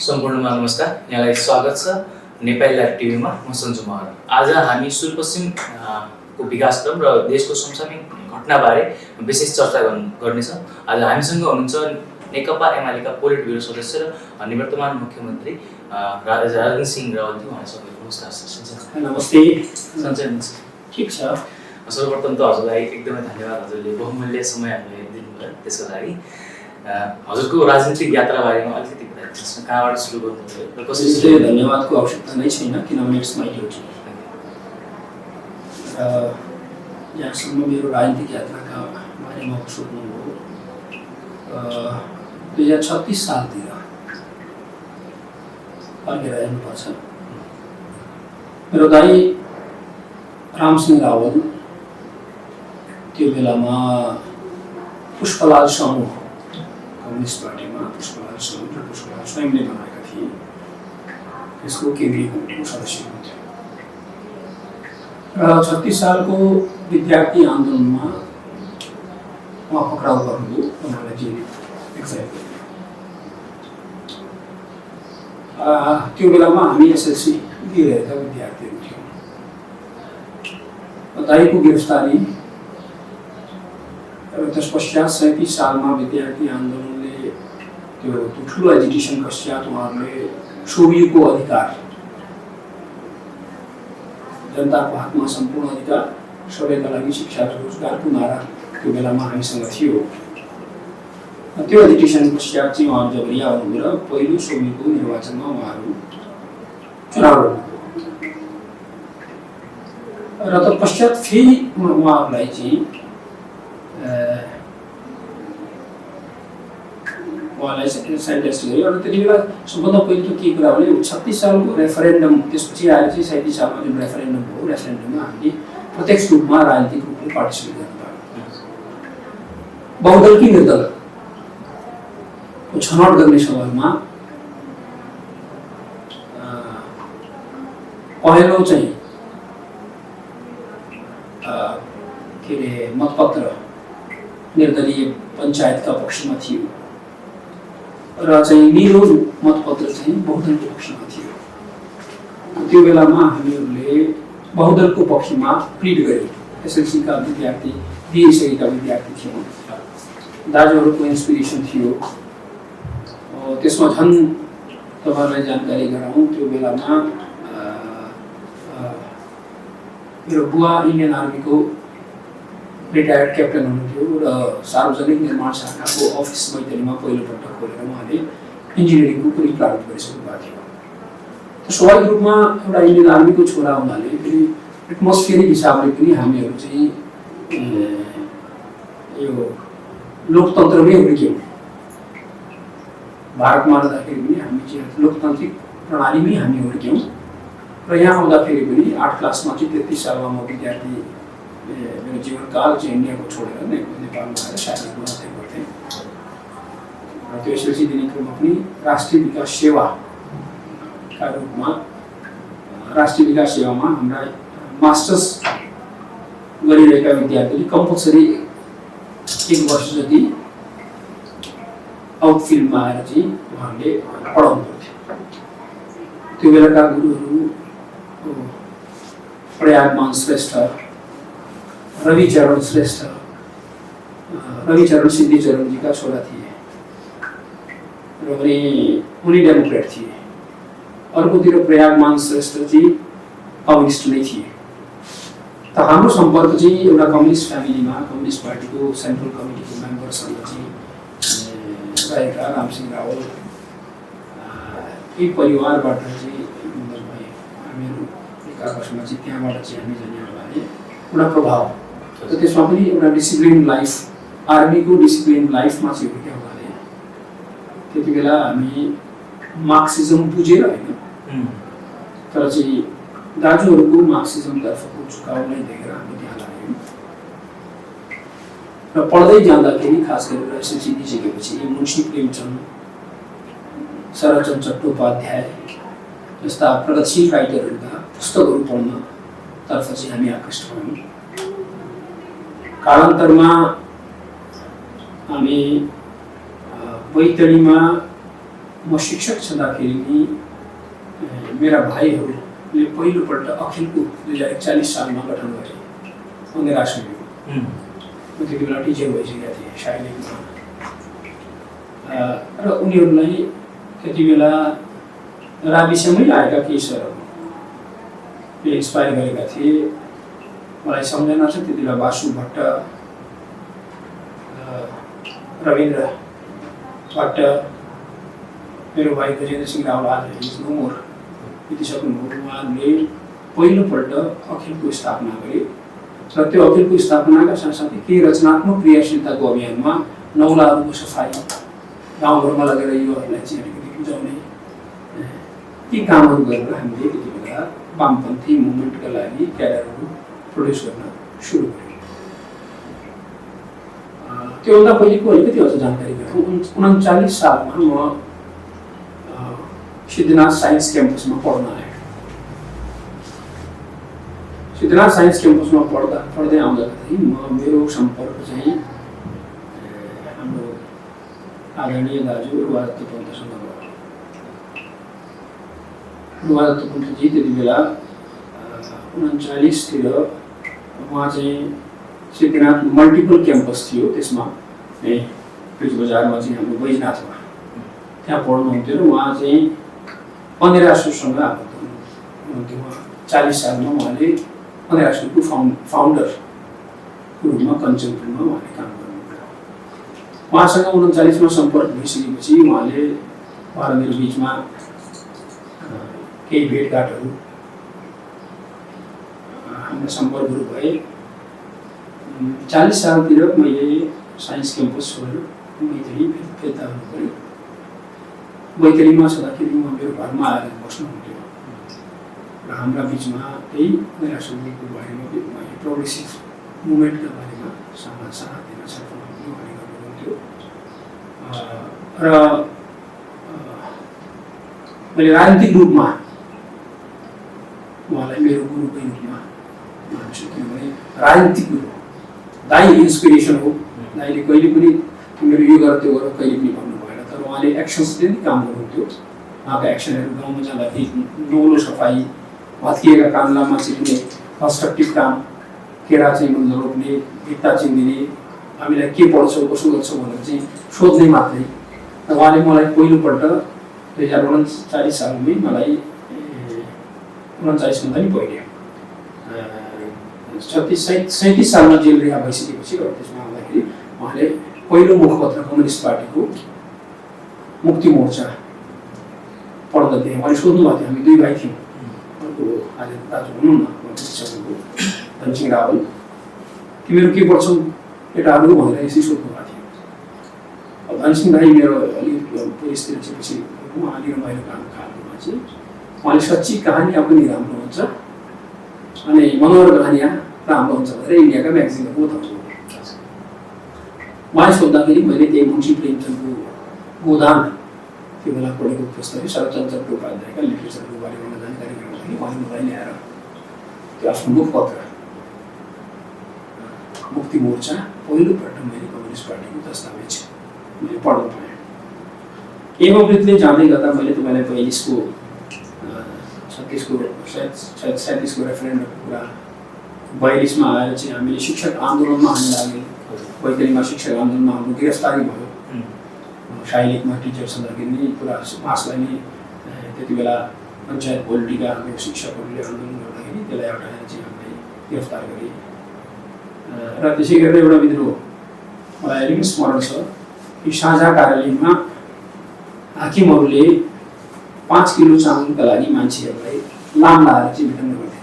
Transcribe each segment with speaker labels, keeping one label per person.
Speaker 1: सम्पूर्णमा नमस्कार। यहाँलाई स्वागत छ नेपाली लाइभ टिभीमा। म सन्जु महर। आज हामी सुदूरपश्चिमको विकासक्रम र देशको समसामयिक घटनाबारे विशेष चर्चा गर्नेछौँ। आज हामीसँग हुनुहुन्छ नेकपा एमालेका पोलिट ब्युरो सदस्य र निवर्तमान मुख्यमन्त्री राजेन्द्र सिंह रावलजी। उहाँलाई सबैको नमस्कार।
Speaker 2: नमस्ते।
Speaker 1: सन्चै हुनुहुन्छ?
Speaker 2: ठिक छ।
Speaker 1: सर्वप्रथम त हजुरलाई एकदमै धन्यवाद, हजुरले बहुमूल्य समय हामीलाई दिनुभयो। त्यसको लागि हजुरको राजनीतिक यात्राबारेमा अलिकति बताइदिनुहोस् न, कहाँबाट सुरु गर्नुभयो र कसरी?
Speaker 2: धन्यवादको आवश्यकता नै छैन, किनभने इट्स माइ ड्युटी। र यहाँसम्म मेरो राजनीतिक यात्राका बारेमा सोध्नुभयो। 2036 सालतिर फर्केर हेर्नुपर्छ। मेरो दाइ रामसिंह रावल त्यो बेलामा पुष्पलाल समूह कम्युनिस्ट पार्टीमा पुष्पलाल समूह र पुष्पलाल स्वयंले बनाएका थिए। त्यसको केन्द्रीय कमिटीको सदस्य हुनुहुन्थ्यो र 36 सालको विद्यार्थी आन्दोलनमा उहाँ पक्राउ गर्नुभयो र मलाई जेल एक्जाइल गर्नुभयो। त्यो बेलामा हामी एसएलसी दिइरहेका विद्यार्थीहरू थियौँ। दाइको गिरफ्तारी र त्यस पश्चात 37 सालमा विद्यार्थी आन्दोलनले त्यो ठुलो एजिटेसन पश्चात उहाँहरूले सोभियतको अधिकार, जनताको हातमा सम्पूर्ण अधिकार, सबैका लागि शिक्षा र रोजगारको नारा त्यो बेलामा हामीसँग थियो। त्यो एजिटेसन पश्चात चाहिँ उहाँहरू जबरिया आउनुभयो र पहिलो सोभियतको निर्वाचनमा उहाँहरू चुनाव लड्नुभयो र तत्पश्चात फेरि उहाँहरूलाई चाहिँ सेन्टेन्स गर्यो। र त्यति बेला सबभन्दा पहिलो त के कुरा भने 36 सालको रेफरेन्डम, त्यसपछि आएर चाहिँ 37 सालमा जुन रेफरेन्डम भयो, रेफरेन्डममा हामीले प्रत्यक्ष रूपमा राजनीतिक रूपले पार्टिसिपेट गर्नु पर्यो। बहुदल कि निर्दल छनौट गर्ने सवालमा पहिलो चाहिँ के अरे मतपत्र निर्दलीय पञ्चायतका पक्षमा थियो र चाहिँ मेरो मतपत्र चाहिँ बहुदलको पक्षमा थियो। त्यो बेलामा हामीहरूले बहुदलको पक्षमा प्लिड गर्यौँ। एसएलसीका विद्यार्थी, दिइसकेका विद्यार्थी थियौँ। दाजुहरूको इन्सपिरेसन थियो। त्यसमा झन् तपाईँहरूलाई जानकारी गराउँ, त्यो बेलामा मेरो बुवा इन्डियन आर्मीको रिटायर्ड क्याप्टन हुनुहुन्थ्यो र सार्वजनिक निर्माण शाखाको अफिस मैत्रीमा पहिलोपल्ट खोलेर उहाँले इन्जिनियरिङको पनि प्रारम्भ गरिसक्नु भएको थियो। स्वाभाविक रूपमा एउटा इन्डियन आर्मीको छोरा हुनाले फेरि एटमोस्फियरिक हिसाबले पनि हामीहरू चाहिँ यो लोकतन्त्रमै हुर्क्यौँ। भारतमा रहँदाखेरि पनि हामी चाहिँ लोकतान्त्रिक प्रणालीमै हामी हुर्क्यौँ र यहाँ आउँदाखेरि पनि 8 क्लासमा चाहिँ 33 सालमा म विद्यार्थी मेरो जीवनकाल चाहिँ इन्डियाको छोडेर नेपालमा आएर शारीरिक अध्ययन गर्थेँ र त्यो एसएलसी दिने क्रममा पनि राष्ट्रिय विकास सेवाका रूपमा राष्ट्रिय विकास सेवामा हाम्रा मास्टर्स गरिरहेका विद्यार्थीले कम्पलसरी 1 वर्ष जति आउटफिल्डमा आएर चाहिँ उहाँहरूले पढाउनु पर्थ्यो। त्यो बेलाका गुरुहरू प्रयागमान श्रेष्ठ, रविचरण श्रेष्ठ, रविचरण सिद्धिचरणजीका छोरा थिए र उनी डेमोक्रेट थिए। अर्कोतिर प्रयागमान श्रेष्ठजी कम्युनिस्ट नै थिए। त हाम्रो सम्पर्क चाहिँ एउटा कम्युनिस्ट फ्यामिलीमा, कम्युनिस्ट पार्टीको सेन्ट्रल कमिटीको मेम्बरसँग चाहिँ रहेका रामसिंह रावल यी परिवारबाट चाहिँ हामीहरू एक आपसमा चाहिँ त्यहाँबाट चाहिँ हामी जाने एउटा प्रभाव र त्यसमा पनि एउटा डिसिप्लिन लाइफ, आर्मीको डिसिप्लिन लाइफमा चाहिँ हुर्क्यौँ भने त्यति बेला हामी मार्क्सिजम बुझेर होइन, तर चाहिँ दाजुहरूको मार्क्सिजमतर्फको झुकाउ नै देखेर हामी त्यहाँ लाग्यौँ र पढ्दै जाँदाखेरि खास गरेर एसएलसी दिइसकेपछि मुन्शी प्रेमचन्द, शरदचन्द्र चट्टोपाध्याय जस्ता प्रगतिशील राइटरहरूका पुस्तकहरू पढ्नतर्फ चाहिँ हामी आकृष्ट भयौँ। कालान्तरमा हामी बैतडीमा म शिक्षक छँदाखेरि नि मेरा भाइहरूले पहिलोपल्ट अखिलको 2041 सालमा गठन गरे अन्धेरा समितिको। म त्यति बेला टिचर भइसकेका थिएँ शाइलेकमा। र उनीहरूलाई त्यति बेला राविसमै आएका केही सरहरूले इन्सपायर गरेका थिए। मलाई सम्झना छ त्यति बेला वासु भट्ट, रविन्द्र भट्ट, मेरो भाइ गजेन्द्र सिंह रावल आज नो मोर बितिसक्नुभयो। उहाँहरूले पहिलोपल्ट अखिलको स्थापना गरे र त्यो अखिलको स्थापनाका साथसाथै केही रचनात्मक क्रियाशीलताको अभियानमा नौलाहरूको सफाइ, गाउँघरमा लगेर युवाहरूलाई चाहिँ अलिकति बुझाउने ती कामहरू गरेर हामीले त्यति बेला वामपन्थी मुभमेन्टका लागि क्याडरहरू प्रड्युस गर्न सुरु गऱ्यौँ। त्योभन्दा पहिलेको अलिकति अझ जानकारी गरौँ। 39 सालमा म सिद्धनाथ साइन्स क्याम्पसमा पढ्न आएँ। सिद्धनाथ साइन्स क्याम्पसमा पढ्दै आउँदाखेरि मेरो सम्पर्क चाहिँ हाम्रो आदरणीय दाजु रुवादत्त पन्तसँग भयो। रुवादत्त पन्तजी त्यति बेला 39 तिर उहाँ चाहिँ सिद्धनाथ मल्टिपल क्याम्पस थियो, त्यसमा पेज बजारमा चाहिँ हाम्रो बैजनाथमा त्यहाँ पढ्नुहुन्थ्यो र उहाँ चाहिँ अन्धेरासुसँग आबद्ध हुनुहुन्थ्यो। 40 सालमा उहाँले अन्धेरासुको फाउन्डरको रूपमा कञ्चनपुरमा उहाँले काम गर्नुभयो। उहाँसँग 39 मा सम्पर्क भइसकेपछि उहाँले मेरो बिचमा केही भेटघाटहरू हाम्रो सम्पर्कहरू भए। 40 सालतिर मैले साइन्स क्याम्पस छोडेर मैथिली फिर्ता हुनु पऱ्यो। मैथिलीमा छँदाखेरि म मेरो घरमा आएर बस्नुहुन्थ्यो र हाम्रा बिचमा त्यही अन्धेरासुको बारेमा प्रोग्रेसिभ मुभमेन्टका बारेमा सानातिना छलफलहरू गर्नुहुन्थ्यो। र मैले राजनीतिक रूपमा उहाँलाई मेरो गुरुकै रूपमा मान्छु, किनभने राजनीतिक गुरु दाइ इन्सपिरेसन हो। दाइले कहिले पनि तिमीहरू यो गर त्यो गर कहिले पनि भन्नु भएन, तर उहाँले एक्सन्सले नै काम गर्नुहुन्थ्यो। उहाँका एक्सनहरू गाउँमा जाँदाखेरि नौलो सफाइ, भत्किएका कान्लामा चाहिँ कुनै कन्स्ट्रक्टिभ काम, केरा चाहिँ रोप्ने, भित्ता चिन्दिने, हामीलाई के पढ्छौ कसो गर्छौ भनेर चाहिँ सोध्ने मात्रै। र उहाँले मलाई पहिलोपल्ट 2039 सालमै मलाई 39 भन्दा नि पहिले 37 सालमा जेल रिहा भइसकेपछि त्यसमा आउँदाखेरि उहाँले पहिलो मुखपत्र कम्युनिस्ट पार्टीको मुक्ति मोर्चा पढ्दा थिएँ। उहाँले सोध्नु भएको थियो, हामी दुई भाइ थियौँ, अर्को आज दाजु हुनुहुन्न धनसिंह रावल, तिमीहरू के पढ्छौ केटाहरू भनेर यसरी सोध्नु भएको थियो। धनसिंह भाइ मेरो अलिक पुलिसतिर पछि उहाँले रमाइलो काम खालकोमा चाहिँ उहाँले सच्ची कहानी पनि राम्रो हुन्छ अनि मनोहर कहानियाँ राम्रो हुन्छ भनेर इन्डियाका म्यागजिनहरू बताउँछु। उहाँले सोद्धाखेरि मैले त्यही मुन्सी प्रेमचन्दको गोदान त्यो बेला पढेको पुस्तक शरदचन्द्र चट्टोपाध्यायका लिटरेचरको बारेमा जानकारी गराउँदाखेरि उहाँले मलाई ल्याएर त्यो आफ्नो मुखपत्र मुक्ति मोर्चा पहिलोपल्ट मैले कम्युनिस्ट पार्टीको दस्तावेज मैले पढ्न पाएँ। एवंले जाँदै गर्दा मैले तपाईँलाई 37 को रेफरेन्डमको कुरा 42 मा आएर चाहिँ हामीले शिक्षक आन्दोलनमा हामी लाग्यौँ। बैतडीमा शिक्षक आन्दोलनमा हाम्रो गिरफ्तारी भयो। शाइलेकमा टिचर छँदाखेरि पुरा मासलाई नै त्यति बेला पञ्चायत पोलिटिका हाम्रो शिक्षकहरूले आन्दोलन गर्दाखेरि त्यसलाई हटाएर चाहिँ हामीले गिरफ्तार गरे। र त्यसै गरेर एउटा विद्रोह मलाई अलिकति स्मरण छ कि साझा कार्यालयमा हाकिमहरूले 5 किलो चामलका लागि मान्छेहरूलाई लाम लाएर चाहिँ वितरण गर्थे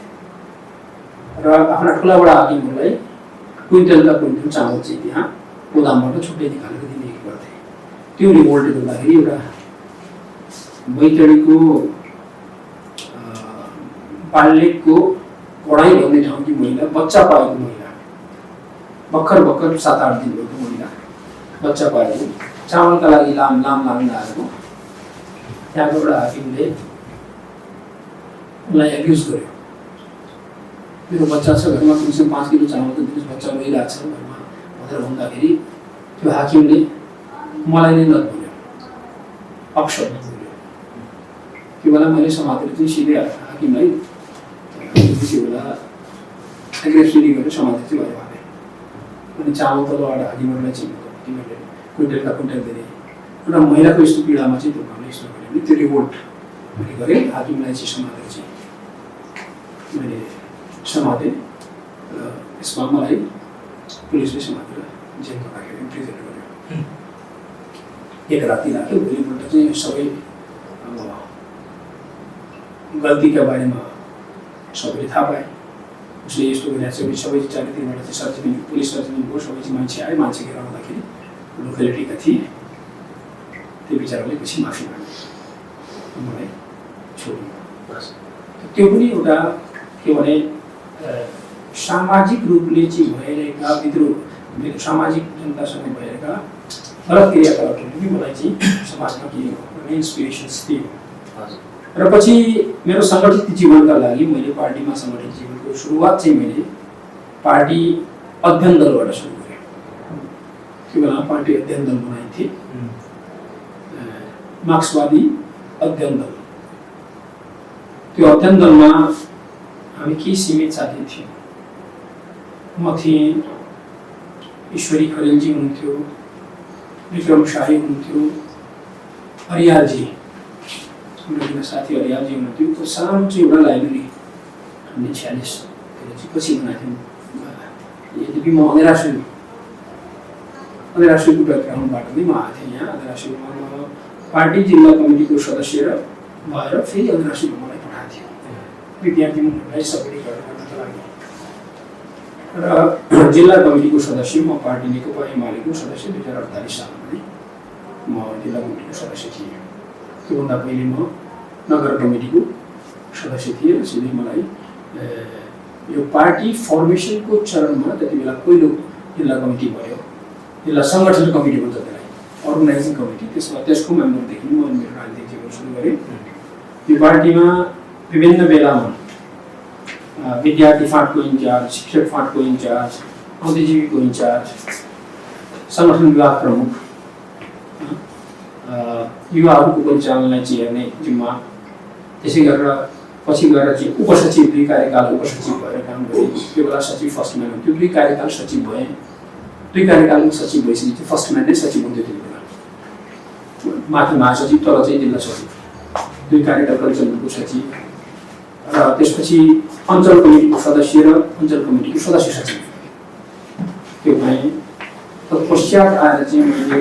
Speaker 2: र आफ्ना ठुलाबडा हाकिमहरूलाई क्विन्टलका क्विन्टल चामल चाहिँ त्यहाँ गोदामबाट छुट्टै निकालेर दिने गर्थे। त्यो रिभोल्ट गर्दाखेरि एउटा बैतडीको पाल्लेकको कडाई भन्ने ठाउँकी महिला, बच्चा पाएको महिला, भर्खर 7-8 दिन भएको महिला, बच्चा पाएको, चामलका लागि लाम आएको त्यहाँको एउटा हाकिमले उनलाई एब्युज गर्यो। मेरो बच्चा छ घरमा, कमसेकम 5 किलो चामल त दिनुहोस्, बच्चा रोइरहेको छ घरमा भनेर भन्दाखेरि त्यो हाकिमले मलाई नै नत भन्यो। अपशब्द बोल्यो। त्यो बेला मैले समातेर चाहिँ सिधै हाकिमलाई त्यो बेला एग्रेसिभली गरेर समातेर चाहिँ भयो भने अनि चामल तलबाट हाकिमहरूलाई चाहिँ तिमीहरूले क्विन्टलका क्विन्टल दिने एउटा महिलाको यस्तो पीडामा चाहिँ त्यो घरले यस्तो गऱ्यो भने त्यो रिभोल्ट मैले गरेँ। हाकिमलाई चाहिँ समातेर चाहिँ मैले समातेँ र यसमा मलाई पुलिसले समातेर जेलमा राखेर इम्प्रिजन गर्यो। एक राति राख्यो। भोलिपल्ट चाहिँ सबै अब गल्तीका बारेमा सबैले थाहा पाए। उसले यस्तो गरिरहेको छ। सबै चारैतिरबाट चाहिँ सर्टिफिकेट पुलिस सर्टिफिकेट भयो। सबै चाहिँ मान्छे आए। मान्छे घेर आउँदाखेरि लोकेलिटीका थिए। त्यो विचारले पछि माफी मागे मलाई छोड्यो। त्यो पनि एउटा के भने सामाजिक रूपले चाहिँ भइरहेका विद्रोह सामाजिक जनतासँग भइरहेका गलत क्रियाकलापहरूले पनि मलाई चाहिँ समाजमा के इन्सपिरेसन्स दियो। र पछि मेरो सङ्गठित जीवनका लागि मैले पार्टीमा सङ्गठित जीवनको सुरुवात चाहिँ मैले पार्टी अध्ययन दलबाट सुरु गरेँ। त्यो बेला पार्टी अध्ययन दल बनाइन्थे, मार्क्सवादी अध्ययन दल। त्यो अध्ययन दलमा हामी केही सीमित साथी थियौँ। म थिएँ, ईश्वरी खरेलजी हुनुहुन्थ्यो, विक्रम शाही हुनुहुन्थ्यो, अरियालजी हाम्रो साथी अरियालजी हुनुहुन्थ्यो। त्यो सानो चाहिँ एउटा लाइब्रेरी हामीले 46 चाहिँ पछि बनाएको थियौँ। यद्यपि म अन्तर्राष्ट्रिय ब्याकग्राउन्डबाट नै म आएको थिएँ। यहाँ अन्तर्राष्ट्रियमा पार्टी जिल्ला कमिटीको सदस्य भएर फेरि अन्तर्राष्ट्रियमा मलाई पठाएको थियो विद्यार्थीहरूलाई सबलीकरण गर्नका लागि। र जिल्ला कमिटीको सदस्य म पार्टी नेकपा एमालेको सदस्य 2048 सालमा नै म जिल्ला कमिटीको सदस्य थिएँ। त्योभन्दा पहिले म नगर कमिटीको सदस्य थिएँ। सिधै मलाई यो पार्टी फर्मेसनको चरणमा जति बेला पहिलो जिल्ला कमिटी भयो, जिल्ला सङ्गठन कमिटी भन्छ त्यसलाई, अर्गनाइजिङ कमिटी, त्यसको मेम्बरदेखि म मेरो राजनीतिक जीवन सुरु गरेँ। यो पार्टीमा विभिन्न बेलामा विद्यार्थी फाँटको इन्चार्ज, शिक्षक फाँटको इन्चार्ज, बुद्धिजीवीको इन्चार्ज, सङ्गठन विभाग प्रमुख, युवाहरूको परिचालनलाई चाहिँ हेर्ने जिम्मा, त्यसै गरेर पछि गएर चाहिँ उपसचिव 2 कार्यकाल उपसचिव भएर काम गरेँ। त्यो बेला सचिव फर्स्ट म्यान हुन्थ्यो। 2 कार्यकाल सचिव भएँ। 2 कार्यकालमा सचिव भइसकेपछि फर्स्ट म्यान नै सचिव हुन्थ्यो त्यो बेला। माथि महासचिव, तल चाहिँ जिल्ला सचिव। 2 कार्यकाल परिचालनको सचिव र त्यसपछि अञ्चल कमिटीको सदस्य र अञ्चल कमिटीको सदस्य सचिव त्यो भएँ। तत्पश्चात आएर चाहिँ मैले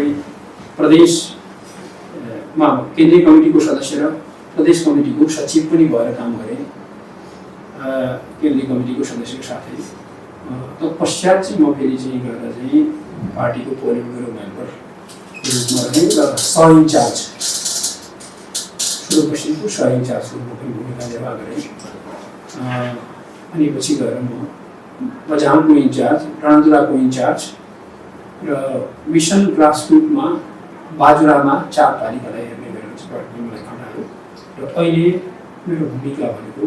Speaker 2: प्रदेशमा केन्द्रीय कमिटीको सदस्य र प्रदेश कमिटीको सचिव पनि भएर काम गरेँ केन्द्रीय कमिटीको सदस्यको साथै। तत्पश्चात चाहिँ म फेरि चाहिँ गएर चाहिँ पार्टीको पोलिट ब्युरो मेम्बर रूपमा रहेँ र सह इन्चार्ज सुदूरपश्चिमको सह इन्चार्जको रूपमा पनि भूमिका निर्वाह गरेँ। अनि पछि गएर म बझाङको इन्चार्ज, डडेलधुराको इन्चार्ज र मिसन ग्रासरुटमा बाजुरामा 4 पालिकालाई हेर्ने गरेर चाहिँ पार्टीले मलाई खटायो। र अहिले मेरो भूमिका भनेको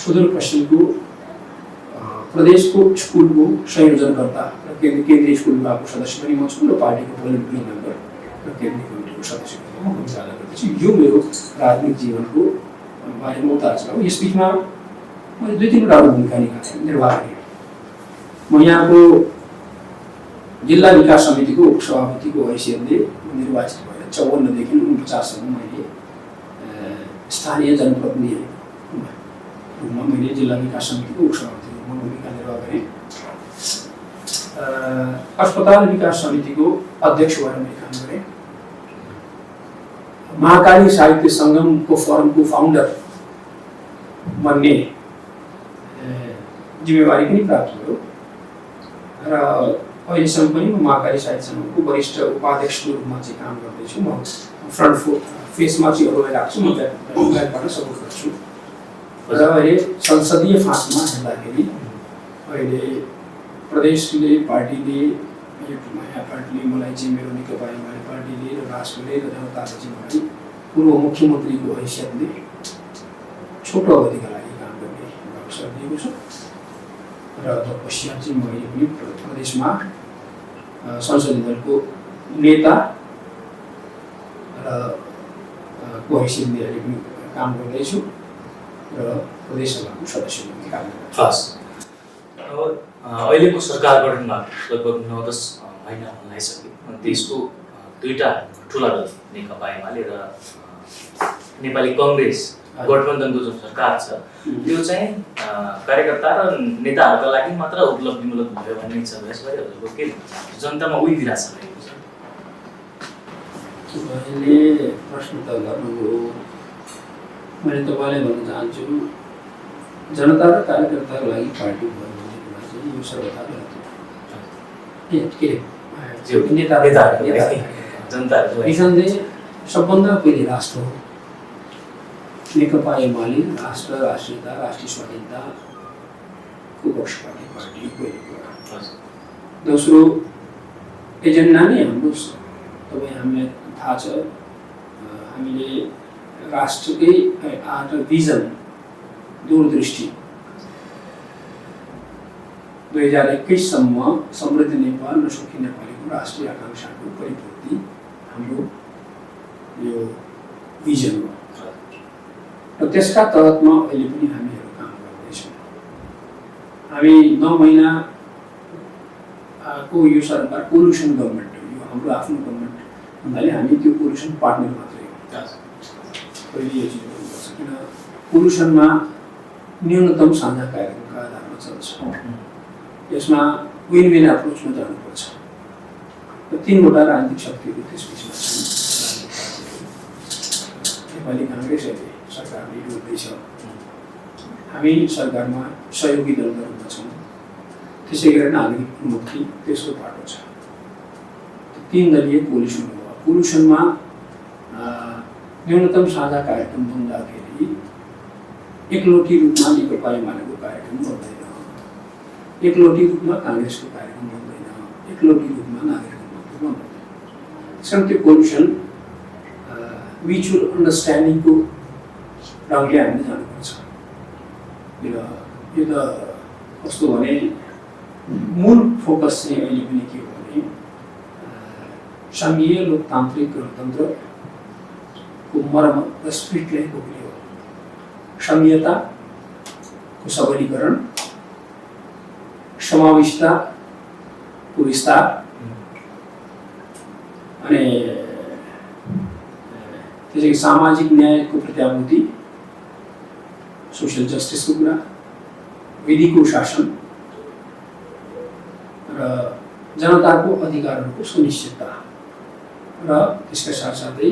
Speaker 2: सुदूरपश्चिमको प्रदेशको स्कुलको संयोजनकर्ता र केन्द्रीय स्कुल विभागको सदस्य पनि म छु र पार्टीको पोलिट ब्युरो मेम्बर र केन्द्रीय कमिटीको सदस्यको रूपमा भूमिका अदा गर्दैछु। यो मेरो राजनीतिक जीवनको बारेमा उतार छ। यस बिचमा मैले 2-3वटा भूमिका निर्वाह गरेँ। म यहाँको जिल्ला विकास समितिको उपसभापतिको हैसियतले निर्वाचित भएर 54 देखि 49 सम्म मैले स्थानीय जनप्रतिनिधि रूपमा मैले जिल्ला विकास समितिको उपसभापतिको रूपमा भूमिका निर्वाह गरेँ। अस्पताल विकास समितिको अध्यक्ष भएर मैले काम गरेँ। महाकाली साहित्य सङ्गमको फोरमको फाउन्डर बन्ने जिम्मेवारी पनि प्राप्त भयो र अहिलेसम्म पनि म महाकाली साहित्य सङ्गमको वरिष्ठ उपाध्यक्षको रूपमा चाहिँ काम गर्दैछु। म फ्रन्ट फेसमा चाहिँ अरूलाई राख्छु, म ब्याकबाट सपोर्ट गर्छु। र अहिले संसदीय फाँटमा हेर्दाखेरि अहिले प्रदेशले पार्टीले नयाँ पार्टीले मलाई चाहिँ मेरो नेकपा एमाले पार्टीले र राष्ट्रले र जनताले चाहिँ मलाई पूर्व मुख्यमन्त्रीको हैसियतले छोटो अवधिका लागि काम गर्ने अवसर दिएको छ। र तत्पश्चात चाहिँ मैले पनि प्रदेशमा संसदीय दलको नेता र को हैसियतले अहिले पनि काम गर्दैछु र प्रदेश सभाको सदस्य पनि काम गर्दैछु।
Speaker 1: हस्, अब अहिलेको सरकार गठनमा लगभग 9-10 महिना हुन लागिसक्यो। देशको दुईटा ठुला दल नेकपा एमाले र नेपाली कङ्ग्रेस गठबन्धनको जुन सरकार छ त्यो चाहिँ कार्यकर्ता र नेताहरूका लागि मात्र उपलब्धिमूलक भयो भन्ने छ। यसबारे हजुरको के जनतामा उही निराशा रहेको छ?
Speaker 2: तपाईँले प्रश्न त गर्नुभयो। मैले तपाईँलाई भन्न चाहन्छु जनता र कार्यकर्ताको लागि पार्टी भयो भन्ने कुरा चाहिँ यो सर्वथा गलत हो। निसन्देह सबभन्दा पहिले राष्ट्र हो। नेकपा एमाले राष्ट्र, राष्ट्रियता, राष्ट्रिय स्वाधीनताको पक्षपाती पार्टी पहिलो कुरा। दोस्रो एजेन्डा नै हाम्रो तपाईँ हामीलाई थाहा छ हामीले राष्ट्रकै एउटा भिजन दूरदृष्टि 2021 सम्म समृद्ध नेपाल र सुखी नेपालीको राष्ट्रिय आकाङ्क्षाको परिपूर्ति हाम्रो यो भिजन हो र त्यसका तहतमा अहिले पनि हामीहरू काम गर्दैछौँ। हामी 9 महिना को यो सरकार कोलिसन गभर्मेन्ट हो। यो हाम्रो आफ्नो गभर्मेन्ट भन्नाले हामी त्यो कोलिसन पार्टनर मात्रै हो। पहिले यो चिज गर्नुपर्छ किन कोलिसनमा न्यूनतम साझा कार्यक्रमका आधारमा चल्छ। यसमा विन विन एप्रोचमा जानुपर्छ र 3वटा राजनीतिक शक्तिहरू त्यसपछि छन्। नेपाली काङ्ग्रेस अहिले सरकार लिड गर्दैछ। हामी सरकारमा सहयोगी दलका रूपमा छौँ। त्यसै गरी नागरिक मुक्ति तेस्रो पाटो छ। 3 दलीय कोलिसन हो। कोलिसनमा न्यूनतम साझा कार्यक्रम बन्दाखेरि एकलौटी रूपमा नेकपा एमालेको कार्यक्रम बन्दैन, एकलौटी रूपमा काङ्ग्रेसको कार्यक्रम बन्दैन, एकलौटी रूपमा नागरिक मुक्ति बन्दैन। त्यसकारण त्यो कोलिसन म्युचुअल अन्डरस्ट्यान्डिङको ढङ्गले हामीले जानुपर्छ। यो त कस्तो भने मूल फोकस चाहिँ अहिले पनि के हो भने सङ्घीय लोकतान्त्रिक गणतन्त्रको मर्मत र स्पिरिटलाई बोक्ने हो। सङ्घीयताको सबलीकरण, समावेशिताको विस्तार अनि त्यसै सामाजिक न्यायको प्रत्याभूति, सोसियल जस्टिसको कुरा, विधिको शासन र जनताको अधिकारहरूको सुनिश्चितता र त्यसका साथसाथै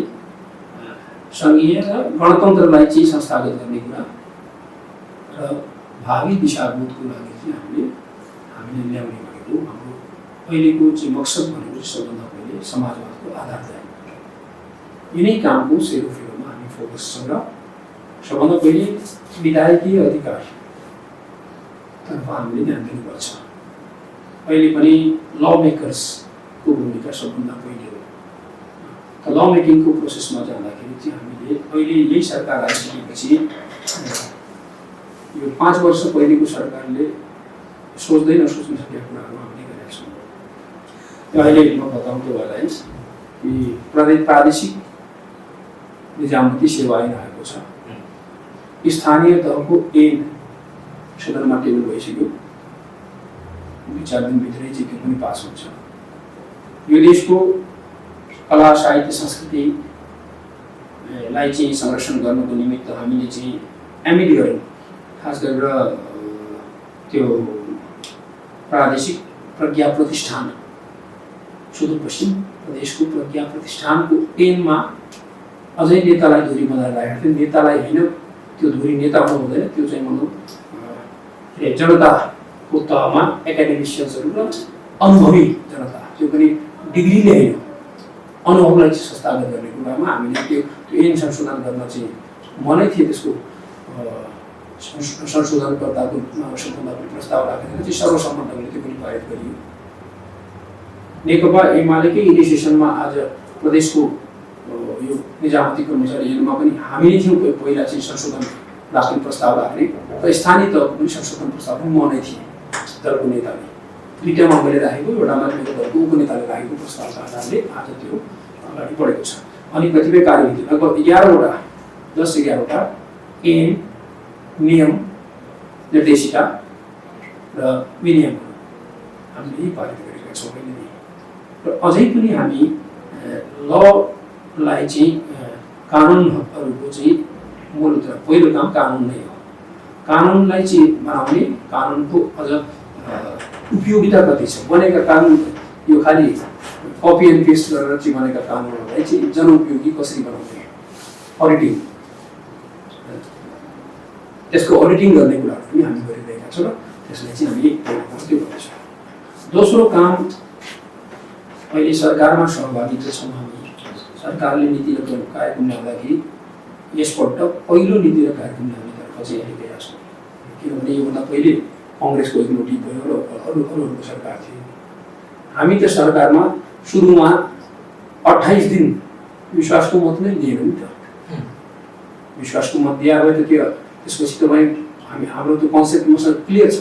Speaker 2: सङ्घीय र गणतन्त्रलाई चाहिँ संस्थागत गर्ने कुरा र भावी दिशाबोधको लागि चाहिँ हामीले ल्याउने भनेको हाम्रो अहिलेको चाहिँ मकसद भनेको चाहिँ सबभन्दा पहिले समाजवादको आधार तय। यिनै कामको सेरोफेरोमा हामी फोकस छौँ र सबभन्दा पहिले विधायकीय अधिकारतर्फ हामीले ध्यान दिनुपर्छ। अहिले पनि ल मेकर्सको भूमिका सबभन्दा पहिले हो। त ल मेकिङको प्रोसेसमा जाँदाखेरि चाहिँ हामीले अहिले यही सरकार आइसकेपछि यो 5 वर्ष पहिलेको सरकारले सोच्दै नसोच्न सकेका कुराहरू हामीले गरेका छौँ। अहिले म बताउँ तपाईँलाई कि प्रादेशिक निजामती सेवा ऐन आएको छ। स्थानीय तहको ऐन सदनमा टेबल भइसक्यो। 2-4 दिनभित्रै चाहिँ त्यो पनि पास हुन्छ। यो देशको कला, साहित्य, संस्कृतिलाई चाहिँ संरक्षण गर्नको निमित्त हामीले चाहिँ एमइडी गऱ्यौँ। खास गरेर त्यो प्रादेशिक प्रज्ञा प्रतिष्ठान, सुदूरपश्चिम प्रदेशको प्रज्ञा प्रतिष्ठानको ऐनमा अझै नेतालाई धुरी बनाएर राखेको थियो। नेतालाई होइन, त्यो धुरी नेता हुनु हुँदैन, त्यो चाहिँ भनौँ जनताको तहमा एकाडेमिसियन्सहरू र अनुभवी जनता, त्यो पनि डिग्रीले होइन अनुभवलाई चाहिँ संस्थागत गर्ने कुरामा हामीले त्यो ऐन संशोधन गर्न चाहिँ मनै थिए। त्यसको संशोधनकर्ताको सबभन्दा पनि प्रस्ताव राखेर चाहिँ सर्वसम्मत ढङ्गले त्यो पनि पारित गरियो। नेकपा एमालेकै इनिसिएसनमा आज प्रदेशको यो निजामती कर्मचारी ऐनमा पनि हामीले थियौँ पहिला चाहिँ संशोधन राख्ने प्रस्ताव राख्ने र स्थानीय तहको पनि संशोधन प्रस्ताव पनि म नै थिएँ। दलको नेताले 2टामा मैले राखेको, एउटामा मेरो दलको उपनेताले राखेको प्रस्तावका आधारले आज त्यो अगाडि बढेको छ। अनि कतिपय कार्यविधि लगभग 11वटा 10-11 ऐन, नियम, निर्देशिका र विनियमहरू हामीले यही पारित गरेका छौँ अहिले नै। र अझै पनि हामी ललाई चाहिँ कानुनहरूको चाहिँ मूलत पहिलो काम कानुन नै हो। कानुनलाई चाहिँ बनाउने, कानुनको अझ उपयोगिता कति छ, बनेका कानुन यो खालि कपी एन्ड पेस्ट गरेर चाहिँ बनेका कानुनहरूलाई चाहिँ जनउपयोगी कसरी बनाउने, अडिटिङ, त्यसको अडिटिङ गर्ने कुराहरू पनि हामी गरिरहेका छौँ र त्यसलाई चाहिँ हामी त्यो गर्दैछौँ। दोस्रो काम, अहिले सरकारमा सहभागी त छौँ हामी। सरकारले नीति र कार्यक्रम ल्याउँदाखेरि यसपल्ट पहिलो नीति र कार्यक्रम ल्याउनेतर्फ चाहिँ अहिले गएका छौँ। किनभने योभन्दा पहिले कङ्ग्रेसको एकलौटी भयो र अरूहरूको सरकार थियो। हामी त सरकारमा सुरुमा 28 दिन विश्वासको मत नै दिएनौँ नि त। विश्वासको मत दिए भए त त्यसपछि तपाईँ हाम्रो त्यो कन्सेप्ट मसँग क्लियर छ।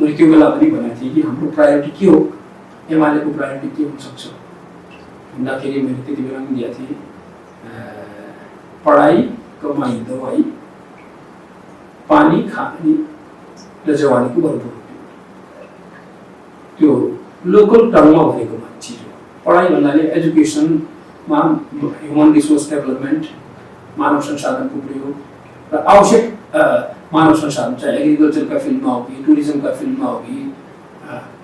Speaker 2: मैले त्यो बेला पनि भनेको थिएँ कि हाम्रो प्रायोरिटी के हो, एमालेको प्रायोरिटी के हुनसक्छ भन्दाखेरि मैले त्यति बेला पनि दिएको थिएँ, पढाइ, कमाइ, दबाई, पानी, खाने र जवानीको भरपूर त्यो लोकल टर्ममा भनेको चिज हो। पढाइ भन्नाले एजुकेसनमा ह्युमन रिसोर्स डेभलपमेन्ट, मानव संसाधनको प्रयोग र आवश्यक मानव संसाधन चाहिँ एग्रिकल्चरका फिल्डमा हो कि टुरिज्मका फिल्डमा हो कि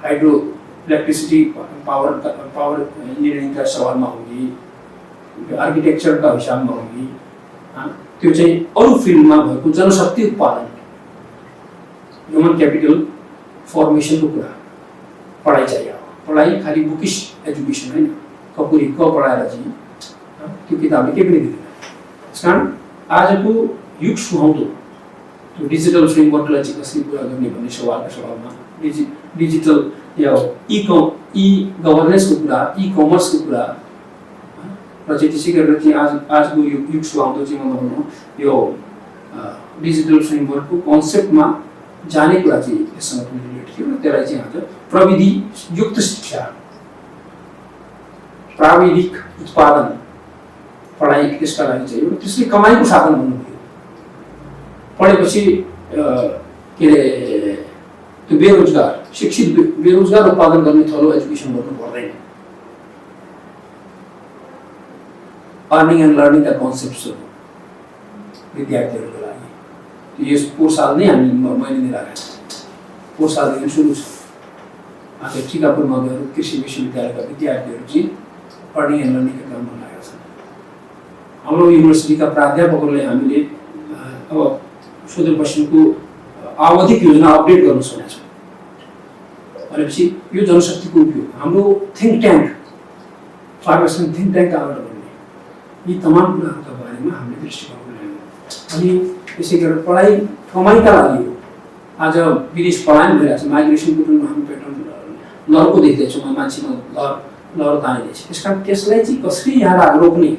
Speaker 2: हाइड्रो इलेक्ट्रिसिटी पावर इन्जिनियरिङका सवालमा हो कि आर्किटेक्चरका हिसाबमा हो कि त्यो चाहिँ अरू फिल्डमा भएको जनशक्ति उत्पादन, ह्युमन क्यापिटल फर्मेसनको कुरा पढाइ चाहियो। पढाइ खालि बुकिस एजुकेसन होइन, कपुरी क पढाएर चाहिँ त्यो किताबले केही पनि दिँदैन। त्यस कारण आजको युग सुहाउँदो त्यो डिजिटल फ्रेमवर्कलाई चाहिँ कसरी पुरा गर्ने भन्ने सवालमा डिजिटल या ई गभर्नेन्सको कुरा, ई कमर्सको कुरा र चाहिँ त्यसै गरेर चाहिँ आजको युग सुहाउँदो चाहिँ म भन्नु यो डिजिटल फ्रेमवर्कको कन्सेप्टमा जाने कुरा चाहिँ यससँग पनि रिलेट थियो र त्यसलाई चाहिँ आज प्रविधियुक्त शिक्षा, प्राविधिक उत्पादन, पढाइ त्यसका लागि चाहियो र त्यसले कमाइको साधन भन्नुभयो। पढेपछि के अरे त्यो बेरोजगार, शिक्षित बेरोजगार उत्पादन गर्ने थलो एजुकेसन गर्नु पर्दैन। अर्निङ एन्ड लर्निङका कन्सेप्ट्सहरू विद्यार्थीहरूको लागि यो पोहोर साल नै मैले नै राखेको छु। पोहोर सालदेखि सुरु छ। आज टिकापुरमा गएर कृषि विश्वविद्यालयका विद्यार्थीहरू चाहिँ अर्निङ एन्ड लर्निङका काममा लागेका छन्। हाम्रो युनिभर्सिटीका प्राध्यापकहरूले हामीले अब सुदूरपश्चिमको आवधिक योजना अपडेट गर्न सक्नेछौँ भनेपछि यो जनशक्तिको उपयोग, हाम्रो थिङ्क ट्याङ्क, फार्मेसन थिङ्क ट्याङ्क कहाँबाट बन्ने, यी तमाम कुराहरूका बारेमा हामीले दृष्टिकोण ल्यायौँ। अनि त्यसै गरेर पढाइ कमाइका लागि हो। आज विदेश पलायन भइरहेको छ, माइग्रेसनको जुन हाम्रो पेटर्न लहरको देख्दैछौँ, मान्छेमा लहर तानिँदैछ। त्यस कारण त्यसलाई चाहिँ कसरी यहाँ रोक्ने,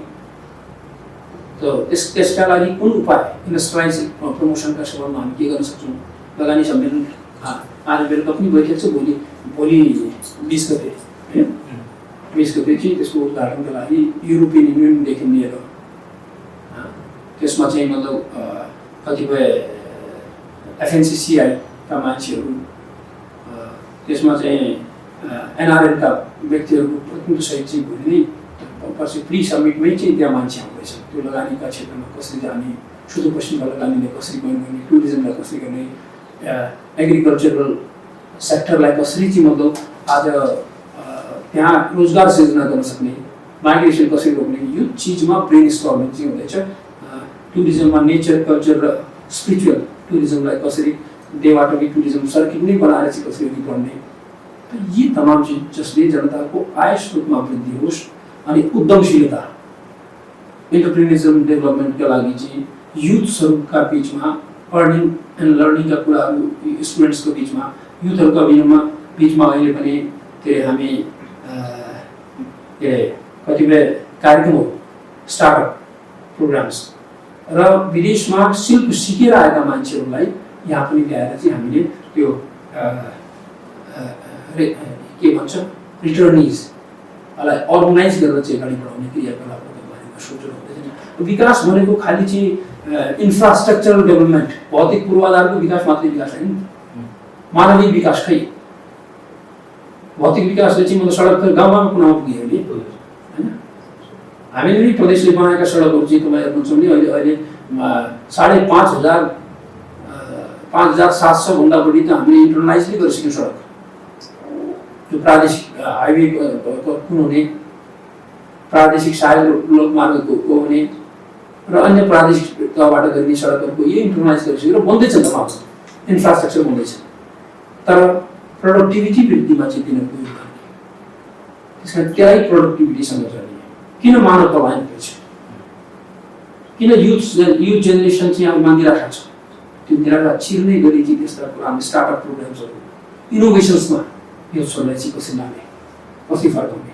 Speaker 2: त्यसका लागि कुन उपाय, इन्डस्ट्रियलाइज प्रमोसनका सवालमा हामी के गर्न सक्छौँ। लगानी सम्मेलन आज बेलुका पनि बैठक छ, भोलि 20 गते होइन, 20 गते चाहिँ त्यसको उद्घाटनका लागि युरोपियन युनियनदेखि लिएर त्यसमा चाहिँ मतलब कतिपय एफएनसिसिआईका मान्छेहरू, त्यसमा चाहिँ एनआरएनका व्यक्तिहरूको प्रतिनिधिसहित चाहिँ भोलि नै पछि प्री समिटमै चाहिँ त्यहाँ मान्छे आउँदैछ। त्यो लगानीका क्षेत्रमा कसरी जाने, सुदूरपश्चिमका लगानीले कसरी गर्ने, टुरिज्मलाई कसरी गर्ने, एग्रिकल्चरल सेक्टरलाई कसरी चाहिँ मतलब आज त्यहाँ रोजगार सृजना गर्न सक्ने, माइग्रेसन कसरी रोक्ने, यो चिजमा ब्रेन स्टर्मिङ चाहिँ हुँदैछ। टुरिज्ममा नेचर, कल्चर र स्पिरिचुअल टुरिज्मलाई कसरी डेवाटोमी टुरिज्म सर्किट नै बनाएर चाहिँ कसरी अघि बढ्ने, यी तमाम चिज जसले जनताको आय स्रोतमा वृद्धि होस् अनि उद्यमशीलता, इन्टरप्रिनियरिजम डेभलपमेन्टका लागि चाहिँ युथहरूका बिचमा अर्निङ एन्ड लर्निङका कुराहरू स्टुडेन्ट्सको बिचमा, युथहरूका बिचमा अहिले पनि के हामी कतिपय कार्यक्रमहरू, स्टार्टअप प्रोग्राम्स र विदेशमा शिल्प सिकेर आएका मान्छेहरूलाई यहाँ पनि ल्याएर चाहिँ हामीले त्यो के भन्छ रिटर्निजलाई अर्गनाइज गरेर चाहिँ अगाडि बढाउने क्रियाकलापहरूको बारेमा सोचेर हुँदैछ। र विकास भनेको खालि चाहिँ इन्फ्रास्ट्रक्चरल डेभलपमेन्ट, भौतिक पूर्वाधारको विकास मात्रै विकास होइन, मानवीय विकास खै। भौतिक विकासले चाहिँ मतलब सडक त गाउँमा कुनामा पुग्यो नि होइन। हामीले नै प्रदेशले बनाएका सडकहरू चाहिँ तपाईँहरू भन्छौँ नि अहिले अहिले 5,700 भन्दा बढी त हामीले इन्टरनालाइज नै गरिसक्यौँ सडक। त्यो प्रादेशिक हाइवे कुन हुने, प्रादेशिक सहायक लोकमार्गको हुने र अन्य प्रादेशिक तहबाट गरिने सडकहरूको यही इन्टरनालाइज गरिसक्यो र बन्दैछ त इन्फ्रास्ट्रक्चर बन्दैछ। तर प्रोडक्टिभिटी वृद्धिमा चाहिँ तिनीहरूको योगदान, त्यस कारण त्यही प्रोडक्टिभिटीसँग चल्ने किन मानव पलायन भएछ, किन युथ जेनेरेसन चाहिँ अब मागिरहेको छ, त्यो निराशा छिर्ने गरी चाहिँ त्यस्ता हाम्रो स्टार्टअप प्रोग्राम्सहरू इनोभेसन्समा यो छोडलाई चाहिँ कसरी लाने, कसरी फर्काउने,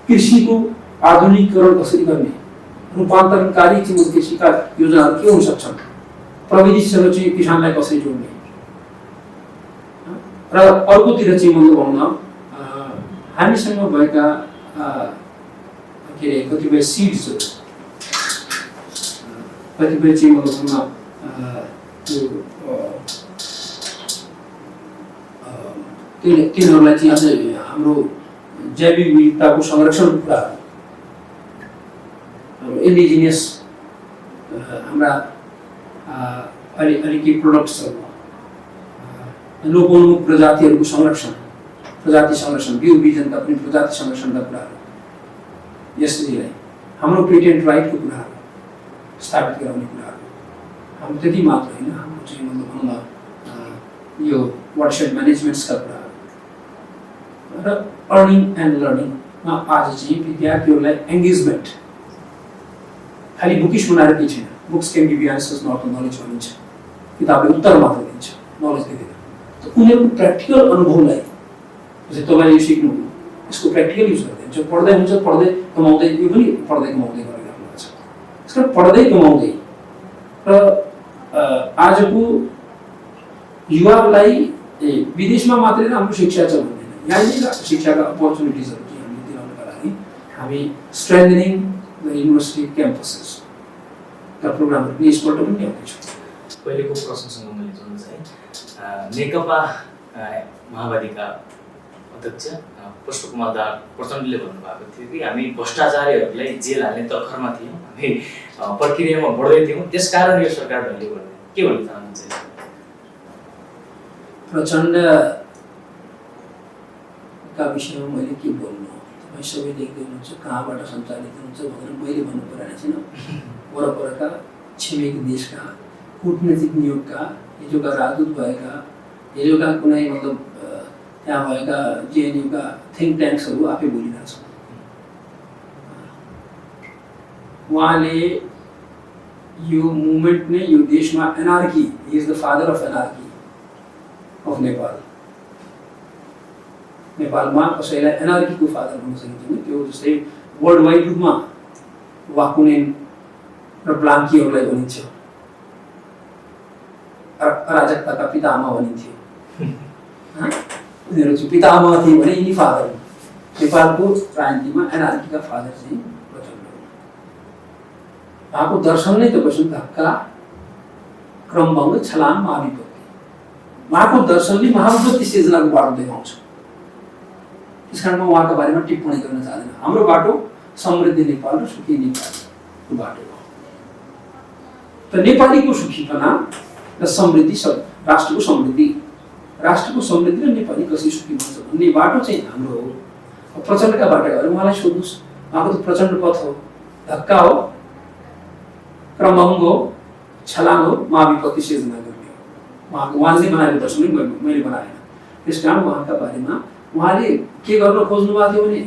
Speaker 2: कृषिको आधुनिकीकरण कसरी गर्ने, रूपान्तरणकारी चाहिँ कृषिका योजनाहरू के हुन सक्छन्, प्रविधिसँग चाहिँ किसानलाई कसरी जोड्ने र अर्कोतिर चाहिँ मैले भन्न हामीसँग भएका के अरे कतिपय सिड्सहरू, कतिपय चाहिँ मतलब भन्न तिनीहरूलाई चाहिँ अझै हाम्रो जैविक विविधताको संरक्षणको कुराहरू, इन्डिजिनियस हाम्रा अहिले केही प्रोडक्ट्सहरू, लोपोन्मुख प्रजातिहरूको संरक्षण, प्रजाति संरक्षण, बिउ बिजनका पनि प्रजाति संरक्षणका कुराहरू, यसलाई हाम्रो पेटेन्ट राइटको कुराहरू स्थापित गराउने कुराहरू, हाम्रो त्यति मात्र होइन, हाम्रो चाहिँ मतलब भनौँ यो वाटरसेड म्यानेजमेन्ट्सका कुराहरू र अर्निङ एन्ड लर्निङमा आज चाहिँ विद्यार्थीहरूलाई एङ्गेजमेन्ट, खालि बुकिस बनाएर केही छैन। Books can give you answers not knowledge भनिन्छ, किताबले उत्तर मात्र दिन्छ, नलेज दिँदैन। त उनीहरूको प्र्याक्टिकल अनुभवलाई जस्तै तपाईँले यो सिक्नु, यसको प्र्याक्टिकल युज गर्दै हुन्छ, पढ्दै हुन्छ, पढ्दै कमाउँदै, यो पनि पढ्दै कमाउँदै गरिरहेको छ। त्यस कारण पढ्दै कमाउँदै र आजको युवालाई विदेशमा मात्रै राम्रो शिक्षा छ भन्दैन, यहाँनिर शिक्षाका अपर्च्युनिटिजहरू के हामीले दिलाउनका लागि हामी स्ट्रेन्थनिङ द युनिभर्सिटी क्याम्पसेसका प्रोग्रामहरू पनि यसपल्ट पनि ल्याउँदैछौँ।
Speaker 1: पहिलेको प्रश्नसँग मैले जोड्नु चाहिँ नेकपा माओवादीका अध्यक्ष पुष्पकमल दाहाल प्रचण्डले भन्नुभएको थियो कि हामी भ्रष्टाचारीहरूलाई जेल हाल्ने तर्खरमा थियौँ, हामी प्रक्रियामा बढ्दै थियौँ, त्यसकारण यो सरकार ढल्यो भन्ने के भन्न चाहनुहुन्छ? प्रचण्डका विषयमा मैले के बोल्नु, तपाईँ सबै देख्दै हुनुहुन्छ कहाँबाट सञ्चालित हुन्छ भनेर मैले भन्नु परेन छैन। वरपरका छिमेकी देशका कूटनीतिक नियोगका, हिजोका राजदूत भएका, हिजोका कुनै मतलब त्यहाँ भएका जेएनयुका थिङ्क ट्याङ्क्सहरू आफै बोलिरहेको छ। उहाँले यो मुभमेन्ट नै यो देशमा anarchy, he is the father of anarchy of Nepal. नेपालमा कसैलाई एनार्कीको फादर भन्न सकिँदैन। त्यो जस्तै वर्ल्ड वाइड रूपमा वाकुनेन र ब्लाङ्कीहरूलाई भनिन्छ, अराजकताका पितामह भनिन्थ्यो। उनीहरू चाहिँ पितामह थिए भने यिनी फादर हुन्। नेपालको राजनीतिमा एनार्कीका फादर चाहिँ प्रचण्ड हुन्। उहाँको दर्शन नै तपाईँसँग धक्का, क्रमभङ्ग, छलाङ, महाविपत्ति। उहाँको दर्शनले महाविपत्ति सिर्जनाको बाटो देखाउँछ। त्यस कारण म उहाँको बारेमा टिप्पणी गर्न चाहदिनँ। हाम्रो बाटो समृद्धि नेपाल र सुखी नेपालको बाटो हो। त नेपालीको सुखीपना र समृद्धि, राष्ट्रको समृद्धि र नेपाली कसरी सुखी हुन्छ भन्ने बाटो चाहिँ हाम्रो हो। प्रचण्डका बाटो गएर उहाँलाई सोध्नुहोस्, उहाँको त प्रचण्ड पथ हो, धक्का हो, क्रमभङ्ग हो, छलाङ हो, महाविपत्ति सिर्जना गर्ने हो। उहाँले बनाएको दर्शन मैले बनाएन। त्यस कारण उहाँका बारेमा उहाँले के गर्न खोज्नु भएको थियो भने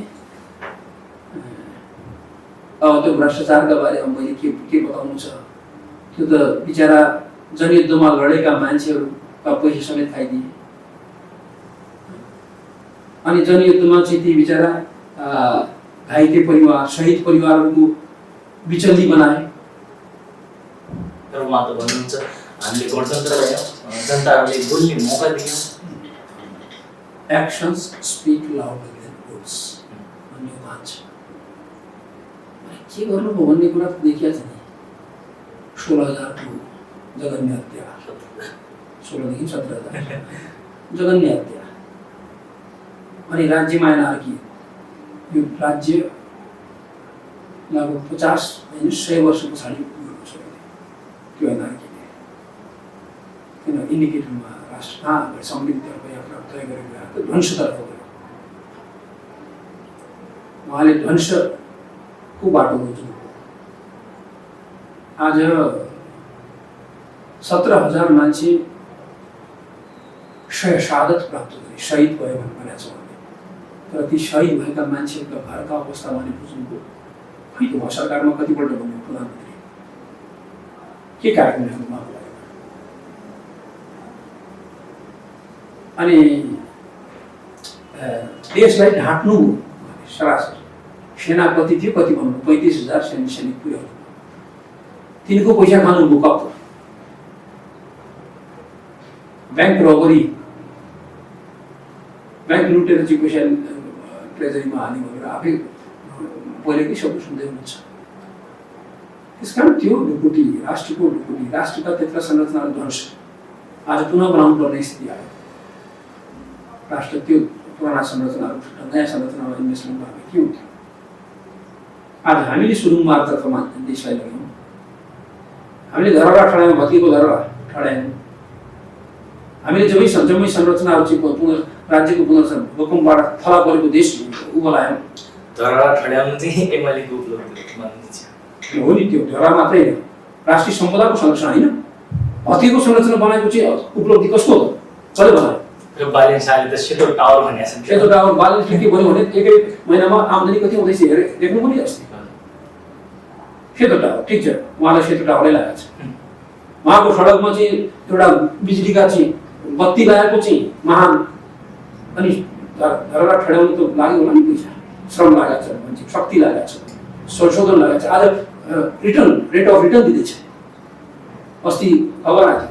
Speaker 1: अब त्यो भ्रष्टाचारका बारेमा मैले के बताउनु छ, त्यो त बिचरा जनयुद्धमा लडेका मान्छेहरूका पैसा समेत खाइदिए। अनि जनयुद्धमा चाहिँ ती बिचरा घाइते परिवार, शहीद परिवारहरूको बिचल्ली बनाए। तर उहाँ त भन्नुहुन्छ हामीले गणतन्त्र ल्यायौँ, जनताहरूले बोल्ने मौका दियौँ।
Speaker 2: Actions speak louder than words. भन्ने मान्छ। के गर्नुभयो भन्ने कुरा त देखिया छ नि 16,000 जघन्य हत्या 16 देखि 17,000 जघन्य हत्या अनि राज्यमा एनार्की यो राज्य लगभग 50 होइन 100 वर्ष पछाडि पुगेको छ त्यो एनार्कीले किन इन्डिकेटरमा राष्ट्र समृद्धितर्फ यात्रा तय गरेको ध्वंसतर्फ गयो उहाँले ध्वंसको बाटो रोज्नु आज 17,000 मान्छे शहादत प्राप्त गरे शहीद भयो भनेर छ तर ती शहीद भएका मान्छेहरूका घरका अवस्था भने बुझ्नुको खै त्यो सरकारमा कतिपल्ट भन्यो प्रधानमन्त्री के कार्यक्रमहरू उहाँको लागि अनि देशलाई ढाँट्नु सरासर सेना कति थियो कति भन्नु 35,000 सैनिक पुर्याउनु तिनको पैसा खानु भूकम्प बैंक रबरी बैंक लुटेर चाहिँ पैसा ट्रेजरीमा हाल्ने भनेर आफै पहिलेकै शब्द सुन्दै हुनुहुन्छ त्यसकारण त्यो ढुकुटी राष्ट्रको ढुकुटी राष्ट्रका त्यत्र संरचनाहरू ध्वंस आज पुनः बनाउनु पर्ने स्थिति आयो राष्ट्र त्यो पुराना संरचनाहरू नयाँ संरचनामा इन्भेस्टमेन्ट भएको के हुन्थ्यो आज हामीले सुरुङ मार्गतर्फमा देशलाई लग्यौँ हामीले धरहरा ठडायौँ भत्किएको धरहरा ठडायौँ हामीले जम्मै संरचनाहरू चाहिँ राज्यको पुनर्संरचना भूकम्पबाट थला परेको देश उभलायौँ
Speaker 1: धरहरा ठड्याउनु चाहिँ एमएलएको उपलब्धि मानिन्छ
Speaker 2: हो नि त्यो धरहरा मात्रै होइन राष्ट्रिय सम्पदाको संरक्षण होइन भत्किएको संरचना बनाएको चाहिँ उपलब्धि कस्तो हो कसले बनायो
Speaker 1: र बालेन शाहले त सेतो टावर भनेको छ
Speaker 2: सेतो टावर बालेन के भन्यो भने एकै महिनामा आम्दानी कति हुँदैछ हेरे देख्नु पनि अस्ति सेतो टावर ठिक छ उहाँलाई सेतो टावरै लागेको छ उहाँको सडकमा चाहिँ एउटा बिजुलीका चाहिँ बत्ती लगाएको चाहिँ महान अनि धरहरा ठड्याउनु त लाग्यो होला नि पैसा श्रम लागेको छ मान्छे शक्ति लागेको छ संशोधन लागेको छ आज रेट अफ रिटर्न दिँदैछ अस्ति खबर आएको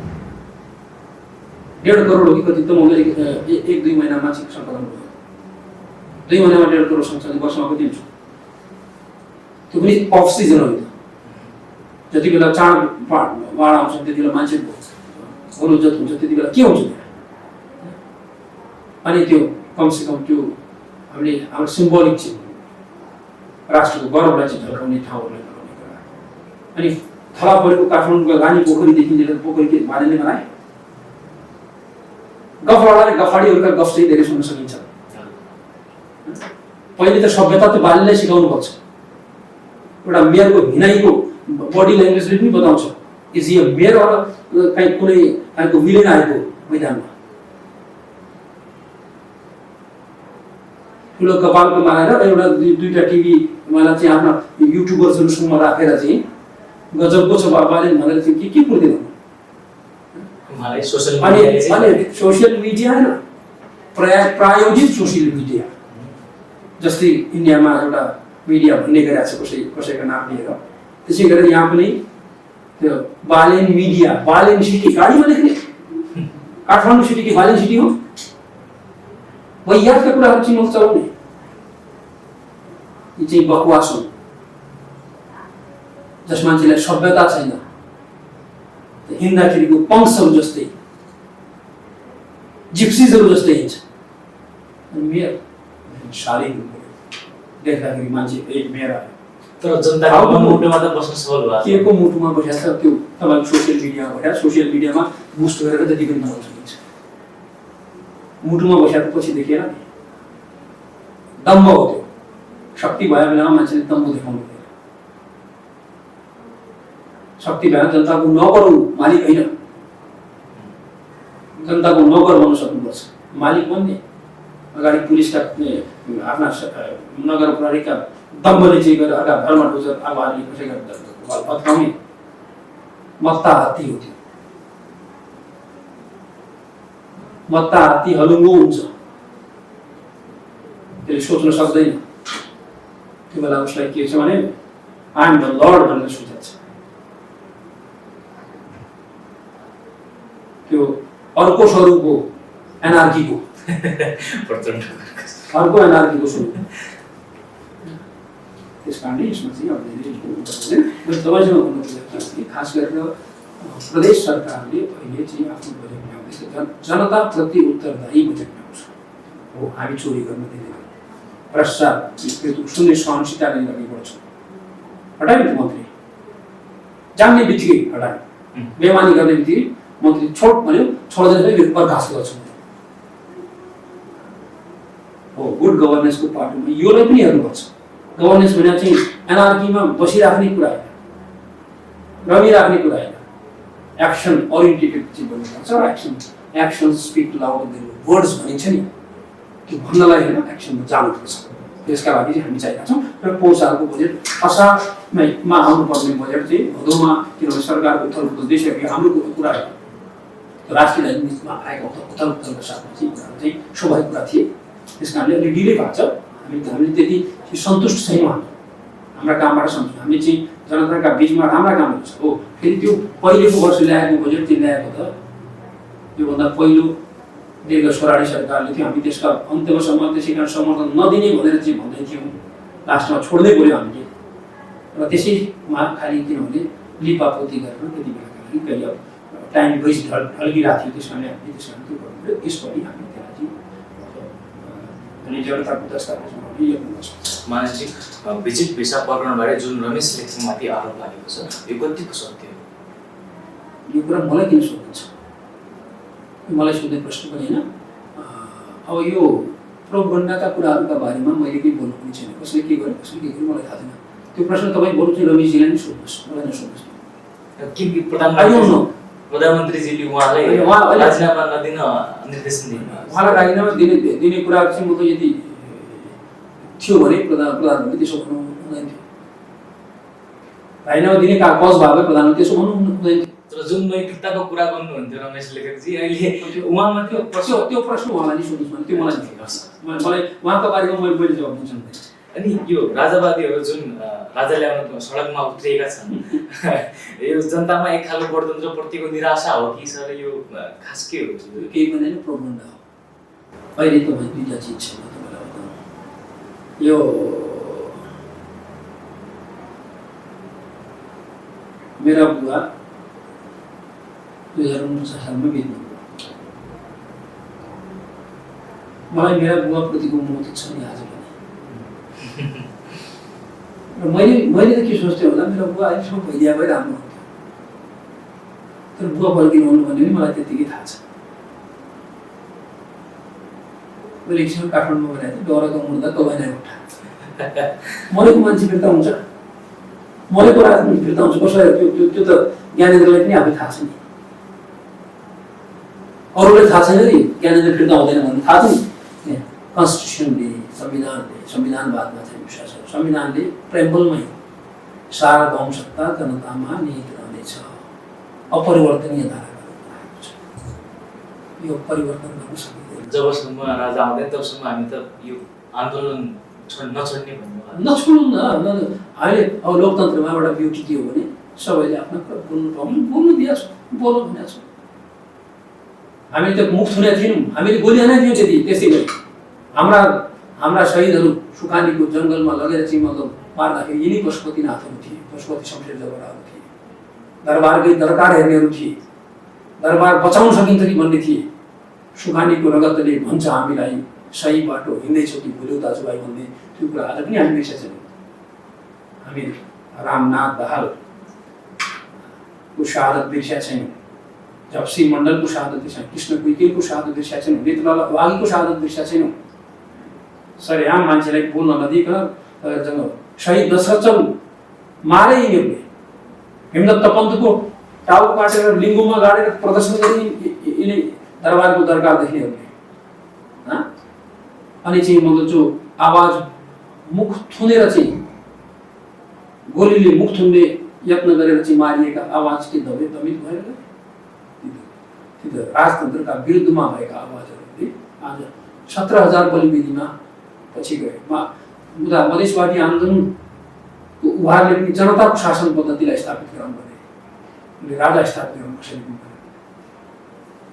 Speaker 2: 1.5 करोड हो कि कति त मैले 1-2 महिनामा चाहिँ सङ्कलन भयो 2 महिनामा 1.5 करोड सँगसँगै वर्षमा कति हुन्छ त्यो पनि अफ सिजन हो जति बेला चाड बाड आउँछ त्यति बेला मान्छेको रोजत हुन्छ त्यति बेला के हुन्छ अनि त्यो कमसेकम त्यो हामीले हाम्रो सिम्बोलिक चाहिँ राष्ट्रको गौरवलाई चाहिँ झल्काउने ठाउँहरूलाई बनाउने कुरा अनि थला परेको काठमाडौँको रानी पोखरीदेखि लिएर पोखरी के बालेनले बनाए गफ लडाले गफाडीहरूका गफ चाहिँ धेरै सुन्न सकिन्छ पहिले त सभ्यता त बाल्यलाई सिकाउनु पर्छ एउटा मेयरको हिनाइको बडी ल्याङ्ग्वेजले पनि बताउँछ इज ए मेयर अर कहीँ कुनै काहीँको विलेन आएको मैदानमा ठुलो कपालको मारेर एउटा दुईटा टिभी मलाई चाहिँ आफ्ना युट्युबर्सहरूसँग राखेर चाहिँ गजबको छ बालेन भनेर चाहिँ के पुर्दैन
Speaker 1: मलाई सोशल
Speaker 2: मिडिया होइन प्रायोजित सोशल मिडिया जस्तै इन्डियामा एउटा मिडिया भन्ने गरेको छ कसैको नाम लिएर त्यसै गरेर यहाँ पनि त्यो बालेन मिडिया बालेन सिटी गाडीमा लेख्ने काठमाडौँ सिटी कि बालेन सिटी हो वाहियातका कुराहरू चाहिँ चलाउने यी चाहिँ बकवास हुन् जस मान्छेलाई सभ्यता छैन हिँड्दाखेरिको पङ्क्सहरू जस्तै जिप्सिजहरू जस्तै हिँड्छ अनि मेयर शालिन देख्दाखेरि मान्छे एक मेयर आयो
Speaker 1: तर जनताको मुटुमा त बस्न सफल भयो
Speaker 2: के को मुटुमा बसेको छ त्यो तपाईँको सोसियल मिडियामा भएर सोसियल मिडियामा बुस्ट गरेर जति पनि बनाउन सकिन्छ मुटुमा बसेको पछि देखेर दम्भ हो त्यो शक्ति भयो बेलामा मान्छेले दम्भ देखाउनु पर्यो शक्ति भएर जनताको नोकर मालिक होइन जनताको नोकर बन्न सक्नुपर्छ मालिक बन्ने अगाडि पुलिसका आफ्ना नगर प्रहरीका दम्बले चाहिँ गरेर अर्का घरमा ढुसेर आगो हाल्ने कसैका भत्काउने मत्ता हात्ती हो त्यो मत्ता हात्ती हलुङ्गो हुन्छ त्यसले सोच्न सक्दैन त्यो बेला उसलाई के छ भने आई एम द लर्ड भनेर सोचेको छ त्यो अर्को स्वरूप हो एनार्कीको अर्को एनार्कीको स्वरूप त्यस कारणले यसमा चाहिँ अब धेरै मैले तपाईँसँग भन्नु खोजेको कि खास गरेर प्रदेश सरकारले अहिले चाहिँ आफ्नो बजेट ल्याउँदैछ जनताप्रति उत्तरदायी बजेट ल्याउँछ हो। हामी चोरी गर्न दिँदैन, भ्रष्टाचार शून्य सहनशीलताले अघि बढ्छौँ। हटायो नि मन्त्री, जान्ने बित्तिकै हटायो, बेमानी गर्ने बित्तिकै मन्त्री छोड भन्यो, छोड्दैन बर्खास्त गर्छु हो। गुड गभर्नेन्सको पार्टीमा योलाई पनि हेर्नुपर्छ। गभर्नेन्स भने चाहिँ एनआरकीमा बसिराख्ने कुरा होइन, रमिराख्ने कुरा होइन, एक्सन ओरिएन्टेटेड चाहिँ भन्नुपर्छ। Action speak louder than words भनिन्छ नि, त्यो भन्नलाई होइन, एक्सनमा जानुपर्छ। त्यसका लागि चाहिँ हामी चाहिरहेका छौँ र पौष सालको बजेट असारमा आउनुपर्ने बजेट चाहिँ भदौमा, किनभने सरकारको उथलपुथल देशव्यापी हाम्रो कुरा हो, राष्ट्रिय राजनीतिमा आएको उथलपुथलको साथमा चाहिँ कुराहरू चाहिँ स्वाभाविक कुरा थिए। त्यस कारणले अलिक डिले भएको छ। हामीले त्यति सन्तुष्ट छैनौँ। हाम्रा कामबाट सन्तुष्ट, हामीले चाहिँ जनताका बिचमा राम्रा कामहरू छ हो। फेरि त्यो पहिलेको वर्ष ल्याएको बजेट चाहिँ ल्याएको त योभन्दा पहिलो दीर्घ स्वराडी सरकारले थियो। हामी त्यसका अन्त्यसम्म त्यसै कारण समर्थन नदिने भनेर चाहिँ भन्दै थियौँ, लास्टमा छोड्दै पऱ्यो हामीले। र त्यसैमा खालि किनभने लिपापोती गरेर त्यति बेलाका लागि कहिले टाइम वेस्ट ढल्किरहेको थियो। त्यस कारणले हामीले त्यो गर्नु। यसपालि हामी त्यसलाई चाहिँ जनताको दस्तावेजमा
Speaker 1: मानिसजी भिजिट भिसा प्रकरणबारे जुन रमेश लेख्नेमाथि आरोप लागेको छ, यो कतिको सत्य हो?
Speaker 2: यो कुरा मलाई किन सोध्नुहुन्छ? मलाई सोध्ने प्रश्न पनि होइन। अब यो प्रोपगन्डाका कुराहरूका बारेमा मैले केही बोल्नु पनि छैन। कसले के गर्यो, कसले के गर्यो मलाई थाहा छैन। त्यो प्रश्न तपाईँ बरु चाहिँ रमेशजीलाई नै सोध्नुहोस्, मलाई नसोध्नुहोस्।
Speaker 1: किनकि प्रधानमन्त्रीजीले उहाँलाई राजीनामा नदिन निर्देशन दिनु,
Speaker 2: उहाँलाई राजीनामा दिने कुरा चाहिँ म त यदि थियो भने प्रधानमन्त्री त्यसो भन्नु हुँदैन थियो। राजीनामा दिने कागज भए प्रधानमन्त्री त्यसो भन्नु हुँदैन थियो।
Speaker 1: तर जुन नैतिकताको कुरा गर्नुहुन्थ्यो रमेश लेखकजी, अहिले उहाँमा त्यो
Speaker 2: प्रश्न उहाँलाई नै सोध्नुहोस् भने त्यो मलाई मलाई उहाँको बारेमा मैले जवाब दिन सक्दैन।
Speaker 1: अनि यो राजावादीहरू जुन राजा ल्याउन सडकमा उत्रिएका छन्, यो जनतामा एक खालको गणतन्त्रप्रतिको निराशा हो कि सर यो खास के हो?
Speaker 2: केही पनि होइन, प्रोपगन्डा हो। अहिले तपाईँ दुईवटा चिज छ, म तपाईँलाई बताउँ। यो मेरा बुवा 2049 सालमा बित्नुभयो। मलाई मेरा बुवाप्रतिको मोह त छ नि आज पनि। र मैले त के सोच्थेँ होला, मेरो बुवा अहिलेसम्म भइदिया भए राम्रो हुन्थ्यो। तर बुवा फर्किनु हुनु भन्ने पनि मलाई त्यतिकै थाहा छ। मैले एकछिन काठमाडौँमा गएर डरको मुर्दा कबाइना उठा मरेको मान्छे फिर्ता हुन्छ, मरेको राजनीति फिर्ता हुन्छ कसरी? त्यो त ज्ञानेन्द्रलाई पनि आफै थाहा छ नि, अरूलाई थाहा छैन नि ज्ञानेन्द्र फिर्ता हुँदैन भन्ने थाहा छ नि। कन्स्टिट्युसनले, संविधानवादमा चाहिँ विश्वास छ। संविधानले प्रेम्बलमै सार्वभौम सत्ता जनतामा निहित रहनेछ, अपरिवर्तनीय धाराको बनाएको छ। यो परिवर्तन गर्न सकिँदैन।
Speaker 1: जबसम्म राजा आउँदैन तबसम्म हामी त यो आन्दोलन नछोड्ने भन्नु
Speaker 2: नछोड्नु न। अहिले अब लोकतन्त्रमा एउटा ब्युटी के हो भने सबैले आफ्नो बोल्नु दिएको छ, बोल भनेको छ। हामीले त मुख थुनेका थिएनौँ, हामीले गोली हानेका थियौँ त्यसै गरी। हाम्रा शहीदहरू सुकानीको जङ्गलमा लगेर चाहिँ मतलब मार्दाखेरि यिनी पशुपतिनाथहरू थिए, पशुपति शमशेर जबराहरू थिए, दरबारकै दरकार हेर्नेहरू थिए, दरबार बचाउन सकिन्छ कि भन्ने थिए। सुकानीको रगतले भन्छ हामीलाई सही बाटो हिँड्दैछौँ कि भुल्यौ दाजुभाइ भन्ने त्यो कुरा आज पनि हामी बिर्सेका छैनौँ। हामी रामनाथ दाहालको शहादत बिर्सेका छैनौँ, झप्सी मण्डलको शहादत बिर्सेका छैनौँ, कृष्ण कुइकेलको शहादत बिर्सेका छैनौँ, नेत्रलाल वागीको शहादत बिर्सेका छैनौँ। सरेआम मान्छेलाई बोल्न नदिकन शहीद दशरथ मारे यिनीहरूले। हेमदत्त पन्तको टाउको काटेर लिङ्गोमा गाडेर प्रदर्शन गरे यिनी दरबारको दरकार देख्नेहरूले। अनि चाहिँ मतलब जो आवाज मुख थुनेर चाहिँ गोलीले मुख थुन्ने यत्न गरेर चाहिँ मारिएका आवाज के दमित भएर गए। राजतन्त्रका विरुद्धमा भएका आवाजहरूले आज 17,000 बलिवेदीमा पछि गए। मधेसवादी आन्दोलनको उहाँहरूले पनि जनताको शासन पद्धतिलाई स्थापित गराउनु पर्ने, राजा स्थापित गर्नु कसरी पनि पर्यो।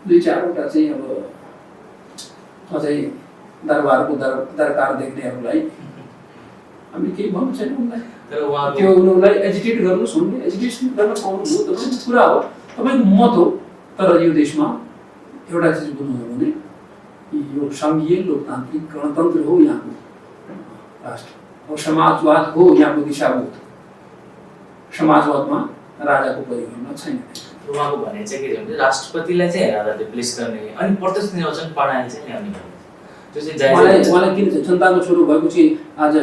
Speaker 2: 2-4वटा चाहिँ अब अझै दरबारको दरकार देख्नेहरूलाई हामीले केही भन्नु छैन उनलाई।
Speaker 1: तर उहाँको
Speaker 2: त्यो उनीहरूलाई एजिटेट गर्नुहोस् भन्ने एजिटेसन गर्न पाउनुभयो तपाईँको कुरा हो, तपाईँको मत हो। तर यो देशमा एउटा चिज बुझ्नु हो भने यो सङ्घीय लोकतान्त्रिक गणतन्त्र हो यहाँको राष्ट्र, और समाजवाद हो यहाँको दिशाभूत। समाजवादमा राजाको परिगणना छैन।
Speaker 1: उहाँको भनाइ चाहिँ के छ भने राष्ट्रपतिलाई चाहिँ राजा रिप्लेस गर्ने अनि प्रत्यक्ष निर्वाचन प्रणाली चाहिँ ल्याउने भन्ने त्यो चाहिँ जायज।
Speaker 2: उहाँलाई किन चाहिँ जनताको छोरो भएपछि आज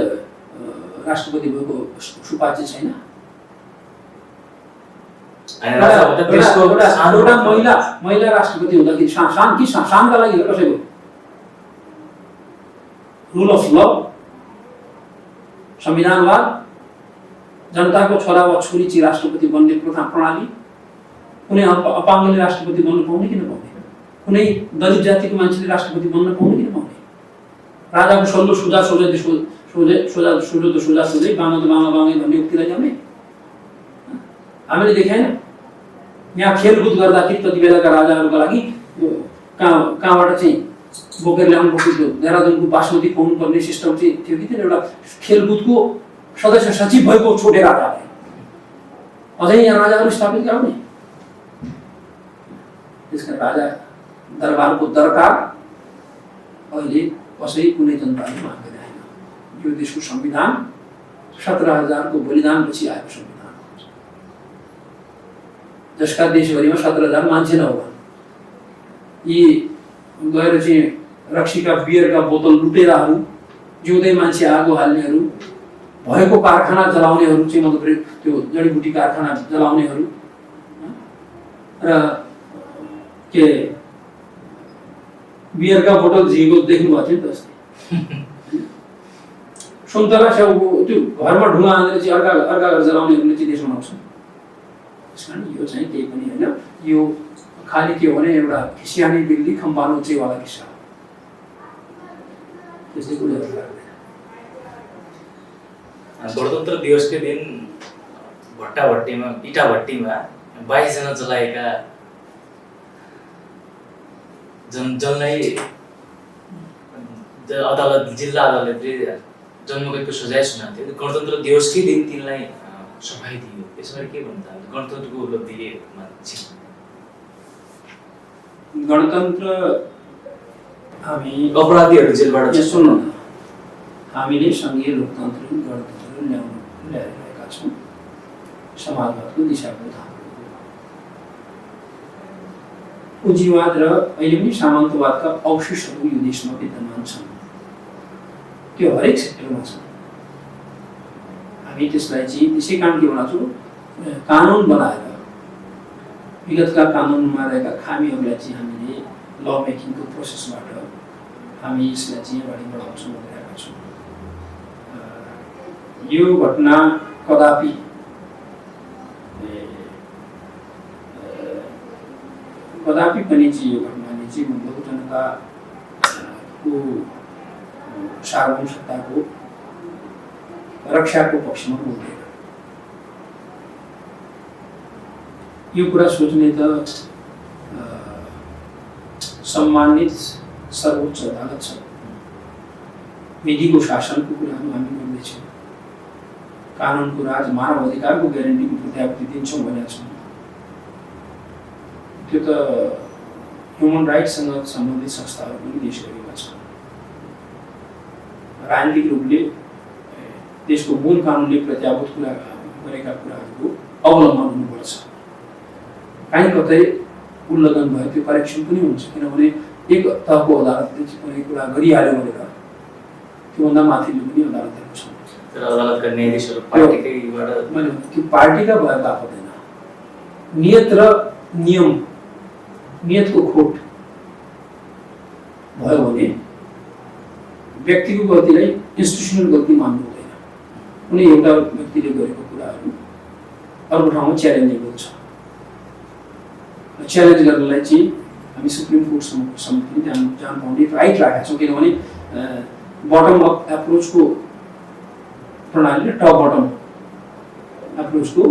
Speaker 2: राष्ट्रपति भएको सुपाच्य छैन। एउटा महिला राष्ट्रपति हुँदाखेरि शानका लागि कसैको रुल अफ ल, संविधानवाद, जनताको छोरा वा छोरी चाहिँ राष्ट्रपति बन्ने प्रथा प्रणाली, कुनै अपाङ्गले राष्ट्रपति बन्न पाउने कि नपाउने, कुनै दलित जातिको मान्छेले राष्ट्रपति बन्न पाउने कि नपाउने, राजाको सल्लो सुझा सोझै त्यसको सोझै बाँगा त बाँगा बाँगै भन्ने उक्तिलाई जाने हामीले देखाएन। यहाँ खेलकुद गर्दाखेरि त्यति बेलाका राजाहरूका लागि कहाँबाट चाहिँ बोकेर ल्याउनु पर्ने देहरादुनको बासमती पाउनु पर्ने सिस्टम चाहिँ थियो कि एउटा खेलकुदको सदस्य सचिव भएको छोटे राजाले अझै यहाँ राजाहरू स्थापित गराउने। त्यसकारण राजा दरबारको दरकार अहिले कसै कुनै जनताले माग्दैन। यो देशको संविधान 17,000 को बलिदानपछि आएको संविधान, जसका देशभरिमा 17,000 मान्छे नहोला। यी गएर चाहिँ रक्सीका बियरका बोतल लुटेराहरू, जिउँदै मान्छे आगो हाल्नेहरू, भएको कारखाना जलाउनेहरू चाहिँ मतलब त्यो जडीबुटी कारखाना जलाउनेहरू र के बियरका बोतल झिकेको देख्नुभएको थियो नि त अस्ति। सुन्तला स्याउको त्यो घरमा ढुङ्गा हानेर चाहिँ अर्का घर जलाउनेहरूले चाहिँ देश बनाउँछ। त्यस कारण यो चाहिँ केही पनि होइन, यो खालि के हो भने एउटा खिसियानी बिल्ली खम्बानो चेवाला किस्सा हो। त्यस्तै कुराहरू लाग्दैन।
Speaker 1: गणतन्त्र दिवसकै दिन भट्टाभट्टीमा इटाभट्टीमा 22 जना जलाएका जनलाई अदालत जिल्ला अदालतले जन्मगतको सजाय सुनाएको थियो। गणतन्त्र दिवसकै दिन तिनलाई सफाइ दियो। यसरी के भन्नु त गणतन्त्रको उपलब्धिमा छ।
Speaker 2: गणतन्त्र हामी
Speaker 1: अपराधीहरू जेलबाट
Speaker 2: सुन्नु न, हामीले सङ्घीय लोकतन्त्र गणतन्त्र ल्याइरहेका छौँ। समाजवादको दिशाभूत पुँजीवाद र अहिले पनि सामन्तवादका अवशेषहरू यो देशमा विद्यमान छन्। त्यो हरेक क्षेत्रमा छ। हामी त्यसलाई चाहिँ त्यसै कारण के बनाउँछौँ, कानुन बनाएर विगतका कानुनमा रहेका खामीहरूलाई चाहिँ हामीले ल मेकिङको प्रोसेसबाट हामी यसलाई चाहिँ अगाडि बढाउँछौँ भनिरहेका छौँ। यो घटना कदापि पनि चाहिँ यो घटनाले चाहिँ बहुजनताको सार्वभौम सत्ताको रक्षाको पक्षमा बोल्दैन। यो कुरा सोच्ने त सम्मानित सर्वोच्च अदालत छ। विधिको शासनको कुराहरू हामी गर्दैछौँ। कानुनको राज मानव अधिकारको ग्यारेन्टीको प्रत्याभूति दिन्छौँ भनेका छौँ। त्यो त ह्युमन राइट्ससँग सम्बन्धित संस्थाहरू पनि देशभरिमा छन्। राजनीतिक रूपले देशको मूल कानुनले प्रत्याभूत गरेका कुराहरूको अवलम्बन हुनुपर्छ। काहीँ कतै उल्लङ्घन भयो त्यो करेक्सन पनि हुन्छ, किनभने एक तहको अदालतले चाहिँ कुनै कुरा गरिहाल्यो भनेर त्योभन्दा माथिल्लो पनि अदालतहरू छन्।
Speaker 1: तर अदालतका न्यायाधीशहरू पार्टीकैबाट
Speaker 2: मैले त्यो पार्टीका भए बापदैन। नियत र नियम, नियतको खोट भयो भने व्यक्तिको गल्तीलाई इन्स्टिट्युसनल गल्ती मान्नु हुँदैन। कुनै एउटा व्यक्तिले गरेको कुराहरू अर्को ठाउँमा च्यालेन्जेबल छ। च्यालेन्ज गर्नलाई चाहिँ हामी सुप्रिम कोर्टसम्म पनि जान पाउने राइट राखेका छौँ, किनभने बटम अप एप्रोचको प्रणालीले टप बटम एप्रोचको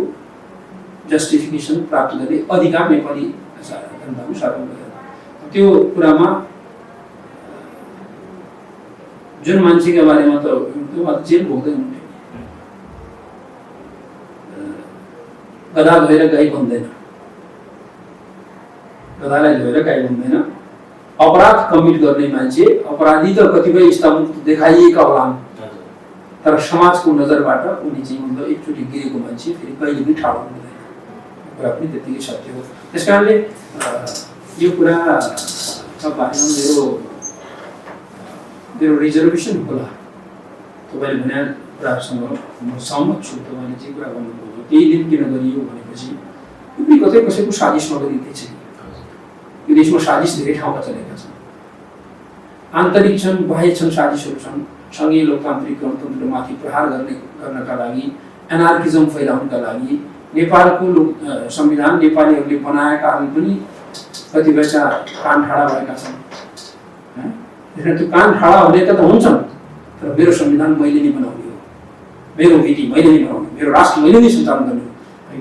Speaker 2: जस्टिफिकेसन प्राप्त गर्ने अधिकार नेपाली जनताको सार्वभौम त्यो कुरामा जुन मान्छेका बारेमा त जेल भोग्दै हुनुहुन्थ्यो, गधा धोएर गाई बन्दैन, गधालाई धोएर गाई बन्दैन। अपराध कमिट गर्ने मान्छे अपराधी त कतिपय स्थानमा देखाइएका होलान्, तर समाजको नजरबाट उनी चाहिँ मतलब एकचोटि गिरेको मान्छे फेरि कहिले पनि ठाडो हुँदैन, कुरा पनि त्यतिकै सत्य हो। त्यस कारणले यो कुरा बारेमा मेरो रिजर्भेसन होला। तपाईँले भने कुराहरूसँग म सहमत छु। तपाईँले जे कुरा गर्नुभयो त्यही दिन किन गरियो भनेपछि यो पनि कतै कसैको साजिसमा गरिँदैछ। यो देशमा साजिस धेरै ठाउँमा चलेका छन्, आन्तरिक छन्, बाह्य छन्, साजिसहरू छन्। सङ्घीय लोकतान्त्रिक गणतन्त्रमाथि प्रहार गर्नका लागि, एनार्किजम फैलाउनका लागि नेपालको संविधान नेपालीहरूले बनाएकाहरू पनि कतिपयका कान ठाडा भएका छन्। त्यो कान ठाडा हुने त हुन्छन्, तर मेरो संविधान मैले नै बनाउने हो, मेरो विधि मैले नै बनाउने, मेरो राष्ट्र मैले नै सञ्चालन गर्ने हो,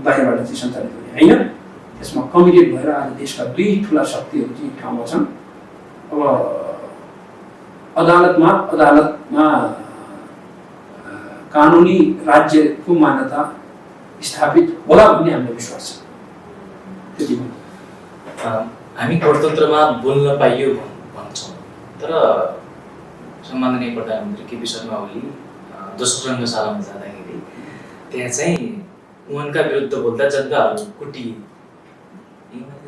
Speaker 2: बाहिरबाट चाहिँ सञ्चालित गर्ने होइन। त्यसमा कमिटेड भएर आज देशका दुई ठुला शक्तिहरू चाहिँ ठाउँमा छन्। अब अदालतमा कानुनी राज्यको मान्यता स्थापित होला भन्ने हाम्रो विश्वास छ। त्यति
Speaker 1: हामी गणतन्त्रमा बोल्न पाइयो भन्छौँ, तर सम्माननीय प्रधानमन्त्री केपी शर्मा ओली दोस्रो रङ्गशालामा जाँदाखेरि त्यहाँ चाहिँ उनका विरुद्ध बोल्दा जनताहरू कुटी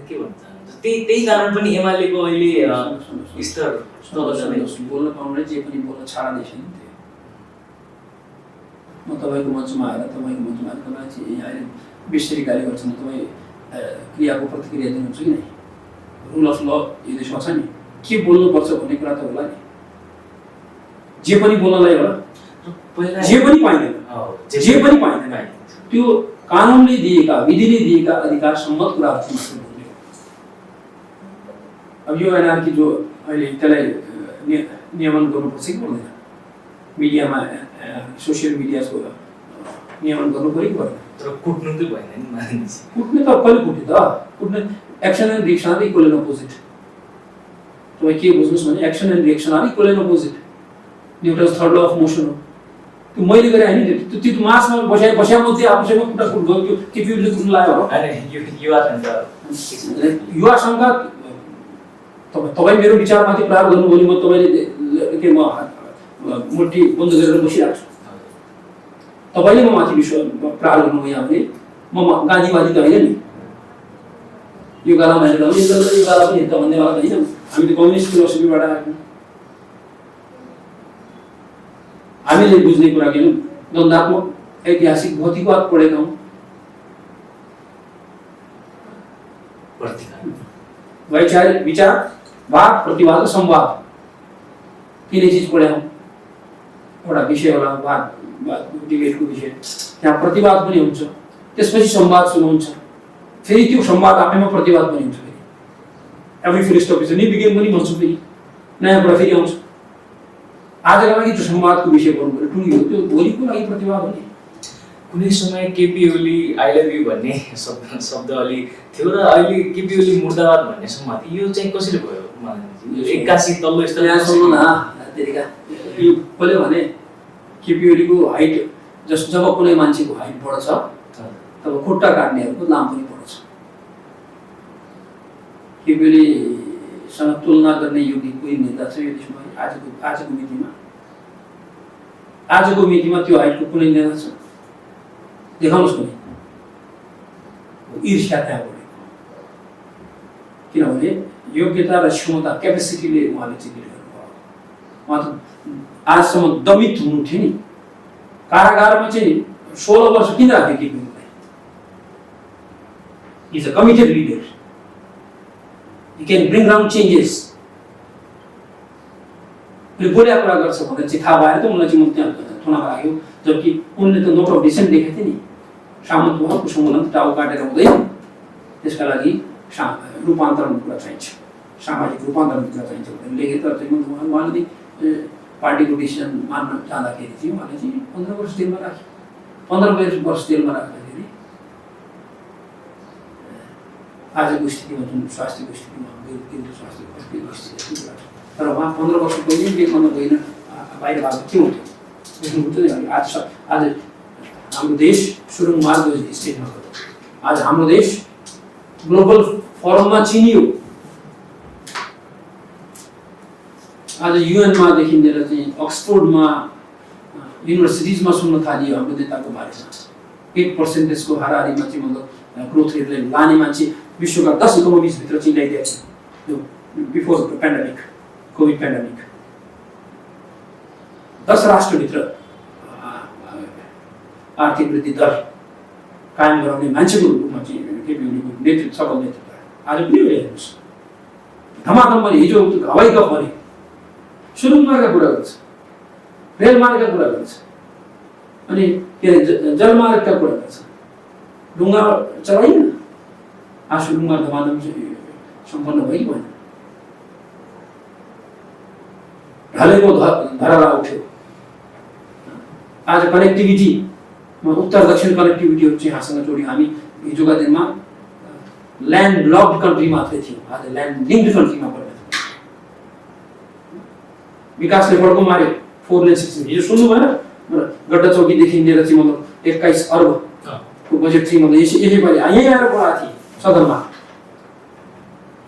Speaker 1: के भन्न चाहनुहुन्छ? त्यही कारण पनि एमालेको अहिले स्तर
Speaker 2: बोल्न पाउने जे पनि बोल्न छाड्ने छैन। म तपाईँको मञ्चमा आएर तपाईँ चाहिँ अहिले बेसरी गाली गर्छन्, तपाईँ क्रियाको प्रतिक्रिया दिनुहुन्छ कि नै? रुल अफ ल यो देशमा छ नि, के बोल्नुपर्छ भन्ने कुरा त होला नि। जे पनि बोल्नलाई होला, जे पनि पाइँदैन। त्यो कानुनले दिएका, विधिले दिएका अधिकार सम्मत कुराहरू चाहिँ बोल्ने हो। अब यो एनआरकी जो अहिले त्यसलाई नियमन गर्नुपर्छ कि पर्दैन? मिडियामा सोसियल मिडियाको नियमन गर्नु पऱ्यो कि पर्दैन?
Speaker 1: तर कुट्नु त भएन नि मानिस।
Speaker 2: कुट्ने त कहिले कुट्यो त? कुट्ने action and reaction are equal and opposite. तपाईँ के बुझ्नुहोस् भने action and reaction are equal and opposite. Newton's third law of motion हो। त्यो मैले गरेँ होइन, त्यो मासमा बस्यामध्ये आफूसँग खुट्टा कुट गयो, त्यो केपीले कुट्नु लाग्यो हो। युवासँग तपाईँ मेरो विचारमाथि प्रहार गर्नुभयो भने म तपाईँले के म मुट्ठी बन्द गरेर बसिरहेको छु। तपाईँले म माथि प्रहार गर्नुभयो यहाँ भने म गान्धीवादी त होइन नि। यो गालामा हेरेर यो गाला पनि हेर्दा भन्नेवाला त होइन। हामी त कम्युनिस्ट फिलोसफीबाट आएको, हामीले बुझ्ने कुरा के द्वन्द्वात्मक ऐतिहासिक भौतिकवाद पढेका हौँ। वैचारिक विचार, वाद, प्रतिवाद र संवाद तीनै चिज पढेका हौँ। एउटा विषय होला वाद, डिबेटको विषय, त्यहाँ प्रतिवाद पनि हुन्छ, त्यसपछि संवाद सुरु हुन्छ, फेरि त्यो संवाद आफैमा प्रतिवाद पनि हुन्छ। फेरि एभ्री फुल स्टप नि विज्ञान पनि भन्छौँ, फेरि नयाँ कुरा फेरि आउँछ। आजका लागि जो संवादको विषय गर्नु पऱ्यो टुङ्गियो, त्यो भोलिको लागि प्रतिवाद हो नि।
Speaker 1: कुनै समय K P Oli I love you शब्द अलि थियो र अहिले केपी ओली मुर्दाबाद भन्नेसम्म यो चाहिँ कसरी भयो? एक्कासी तल्लो
Speaker 2: स्तरमा यो कसले भने केपी ओलीको हाइट जब कुनै मान्छेको हाइट बढ्छ तब खुट्टा काट्नेहरूको नाम पनि बढ्छ। केपी ओलीसँग तुलना गर्ने योग्य कोही नेता छ यो देशमा आजको मितिमा त्यो हाइटको कुनै नेता छ? देखाउनुहोस् भने। ईर्ष्या त्यहाँ बढेको, किनभने योग्यता र क्षमता क्यापेसिटीले उहाँले चाहिँ लिड गर्नुभयो। उहाँ त आजसम्म दमित हुनुहुन्थ्यो नि, कारागारमा चाहिँ 16 वर्ष किन राख्यो केपीलाई? Is a committed leader, you can bring round changes. बोलेको कुरा गर्छ भनेर चाहिँ थाहा भएर त उनलाई चाहिँ म त्यहाँ थुनामा राख्यो, जबकि उनले त नोट अफ डिसेन्ट लेखेको थियो नि। सामन्त उहाँको सम्बोधन टाउ काटेर हुँदैन, त्यसका लागि रूपान्तरणको कुरा चाहिन्छ, सामाजिक रूपान्तरणको कुरा चाहिन्छ भनेर लेखेर चाहिँ उहाँले पार्टीको डिसिजन मान्न जाँदाखेरि चाहिँ उहाँले चाहिँ 15 वर्ष जेलमा राख्यो। 15 वर्ष जेलमा राख्दाखेरि आजको स्थितिमा जुन स्वास्थ्यको स्थितिमा स्वास्थ्यको स्थिति, तर उहाँ 15 वर्ष पहिले जेलमा गएन, बाहिर भएको के हुन्थ्यो? आज हाम्रो देश सुरुङ मार्ग स्टेजमा गयो। आज हाम्रो देश ग्लोबल फोरममा चिनियो। आज युएनमा देखि लिएर चाहिँ अक्सफोर्डमा युनिभर्सिटिजमा सुन्न थालियो हाम्रो नेताको बारेमा। 8% को हाराहारीमा चाहिँ मतलब ग्रोथ रेटले लाने मान्छे विश्वका 10 इकोनोमिजभित्र चाहिँ ल्याइदिएको छ यो before the pandemic, covid pandemic. 10 राष्ट्रभित्र आर्थिक वृद्धि दर कायम गराउने मान्छेको रूपमा चाहिँ केपी नेतृत्व, सबल नेतृत्व आज पनि हेर्नुहोस्। धमाधम मैले हिजो हवाई गफ भने सुरुङमार्गका कुरा गर्छ, रेलमार्गका कुरा गर्छ, अनि के अरे जलमार्गका कुरा गर्छ। डुङ्गा चलाइएन, आसु डुङ्गा धमाधम सम्पन्न भयो कि भएन? ढलेको धराला उठ्यो। आज कनेक्टिभिटी, उत्तर दक्षिण कनेक्टिभिटीहरू चाहिँ यहाँसँग जोड्यो। हामी हिजोका दिनमा ल्यान्ड लक्ड कन्ट्री मात्रै थियौँ, आज ल्यान्ड लिङ्क्ड कन्ट्रीमा परिणत भयो। विकासले बढ्को मार्यो 4 लेन 6 लेन। हिजो सुन्नु भएन गड्डा चौकीदेखि लिएर चाहिँ मतलब 21 अर्बको बजेट चाहिँ मतलब यसै पालि यहीँ आएर बोलाएको थिएँ सदनमा।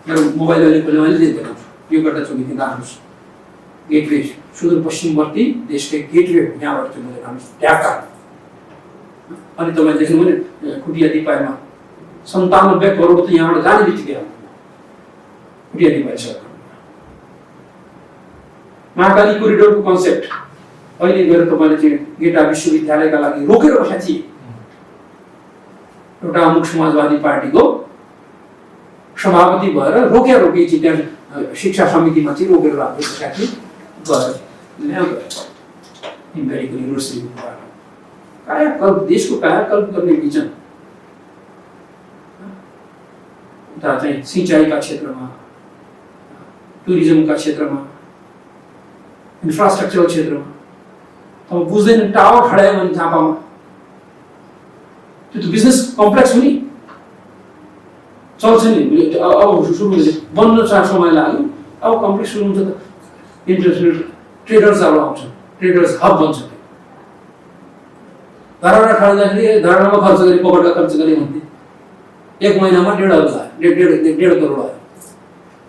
Speaker 2: मेरो मोबाइल अहिले खोल्यो अहिले देखाउँछु। यो गड्डा चौकीदेखि आउनुहोस्, गेटवे सुदूरपश्चिमवर्ती देशकै गेटवे यहाँबाट चाहिँ बोलेर आउनुहोस् ढाका। अनि तपाईँले देख्नु भने कुटिया दिपायमा 97 करोड त यहाँबाट जाने बित्तिकै आउनु कुटिया दिपाय सडक। महाकाली कोरिडोरको कन्सेप्ट अहिले गएर तपाईँले चाहिँ गेटा विश्वविद्यालयका लागि रोकेर बसेका थिए। एउटा अमुक समाजवादी पार्टीको सभापति भएर रोकी चाहिँ त्यहाँ शिक्षा समितिमा चाहिँ रोकेर बसेका थिए। इम्पेरिकल युनिभर्सिटीबाट कायाकल्प, देशको कायाकल्प गर्ने विजन उता चाहिँ सिँचाइका क्षेत्रमा, टुरिज्मका क्षेत्रमा, इन्फ्रास्ट्रक्चरल क्षेत्रमा। अब बुझ्दैन टावर खडायो भने झापामा त्यो त बिजनेस कम्प्लेक्स हो नि, चल्छ नि। अब सुरु बन्न समय लाग्यो, अब कम्प्लेक्स सुरु हुन्छ त इन्टरनेसनल ट्रेडर्सहरू आउँछन्, ट्रेडर्स हब बन्छ। धराना खड्दाखेरि धरानामा खर्च गरी पकडका खर्च गरे भन्थे 1 महिनामा 1.5 करोड आयो।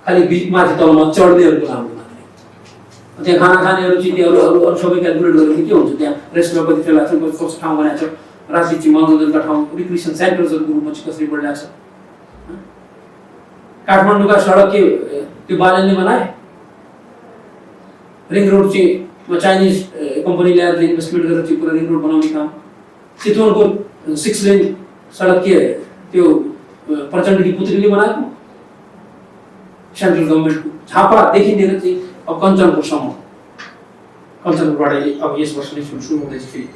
Speaker 2: खालि माथि तलमा चढ्नेहरूको राम्रो मात्रै। त्यहाँ खाना खानेहरू चाहिँ अरू सबै क्यालकुलेट गरेर के हुन्छ, त्यहाँ रेस्टुरेन्ट कति चलाएको छ, कस्तो ठाउँ बनाएको छ, राष्ट्रिय चाहिँ मनोरञ्जनका ठाउँ, रिक्रिएसन सेन्टर्सहरूको रूपमा चाहिँ कसरी बढिरहेको छ। काठमाडौँका सडक के त्यो बालनले बनाए? रिङ रोड चाहिँ चाइनिज कम्पनी ल्याएर इन्भेस्टमेन्ट गरेर चाहिँ पुरा रिङ रोड बनाउने काम। चितवनको 6 लेन सडक के त्यो प्रचण्डकी पुत्रीले बनाएको? सेन्ट्रल गभर्मेन्टको। झापादेखि लिएर चाहिँ अब कञ्चनपुरसम्म, कञ्चनपुरबाट अब यस वर्ष नै सुरु हुँदैछ फेरि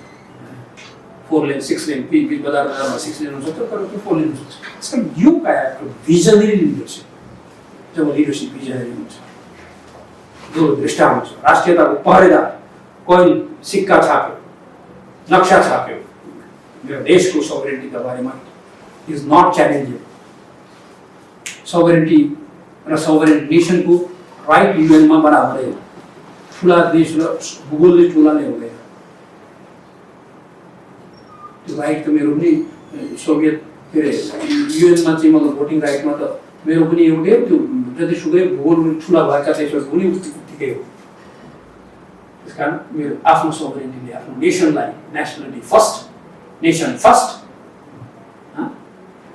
Speaker 2: 4 लेन 6 लेन, बिच बजारमा 6 लेन हुन्छ तर त्यो 4 लेन हुन्छ। त्यसको यो कायाको भिजनरी लिडरसिप, जब लिडरसिप भिजनरी हुन्छ, दूरदृष्टा हुन्छ, राष्ट्रियताको पहरेदार, कोइन सिक्का छाप्यो, नक्सा छाप्यो, मेरो देशको सोभरेन्टीका बारेमा इज नट च्यालेन्जिङ। सोभरेन्टी र सोभरेन नेसनको राइट युएनमा बराबरै हो। ठुला देश र भूगोलले ठुला नै हुँदैन। त्यो राइट त मेरो पनि सोभियत के अरे युएनमा चाहिँ मतलब भोटिङ राइटमा त मेरो पनि एउटै हो। त्यो जतिसुकै भूगोल ठुला भएका देशहरू पनि उत्तिकै हो। त्यस कारण मेरो आफ्नो सोभरेन्टीले आफ्नो नेसनलाई नेसनलिटी फर्स्ट, नेसन फर्स्ट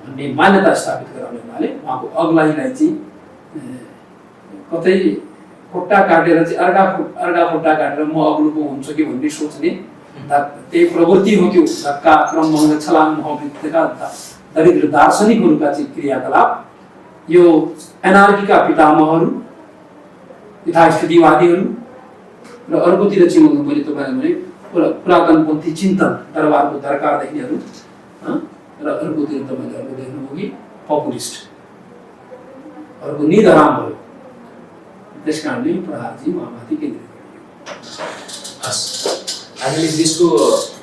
Speaker 2: भन्ने मान्यता स्थापित गराउने हुनाले उहाँको अग्लाइलाई चाहिँ कतै खुट्टा काटेर चाहिँ अर्का खुट्टा काटेर म अग्लोको हुन्छ कि भन्ने सोच्ने त्यही प्रवृत्ति हो। त्यो धक्का क्रम छलाङ महावृत्तिका दरिद्र दार्शनिकहरूका चाहिँ क्रियाकलाप, यो एनआरकीका पितामहहरू, यथास्थितिवादीहरू र अर्कोतिर चाहिँ मैले तपाईँलाई भने पुरातनपन्थी चिन्तन, दरबारको दरकार देख्नेहरू र अर्कोतिर तपाईँले अर्को देख्नुभयो कि पपुलिस्ट, अर्को निधराम भयो। त्यस कारणले प्रहार चाहिँ उहाँमाथि केन्द्रित गरियो।
Speaker 1: हामीले देशको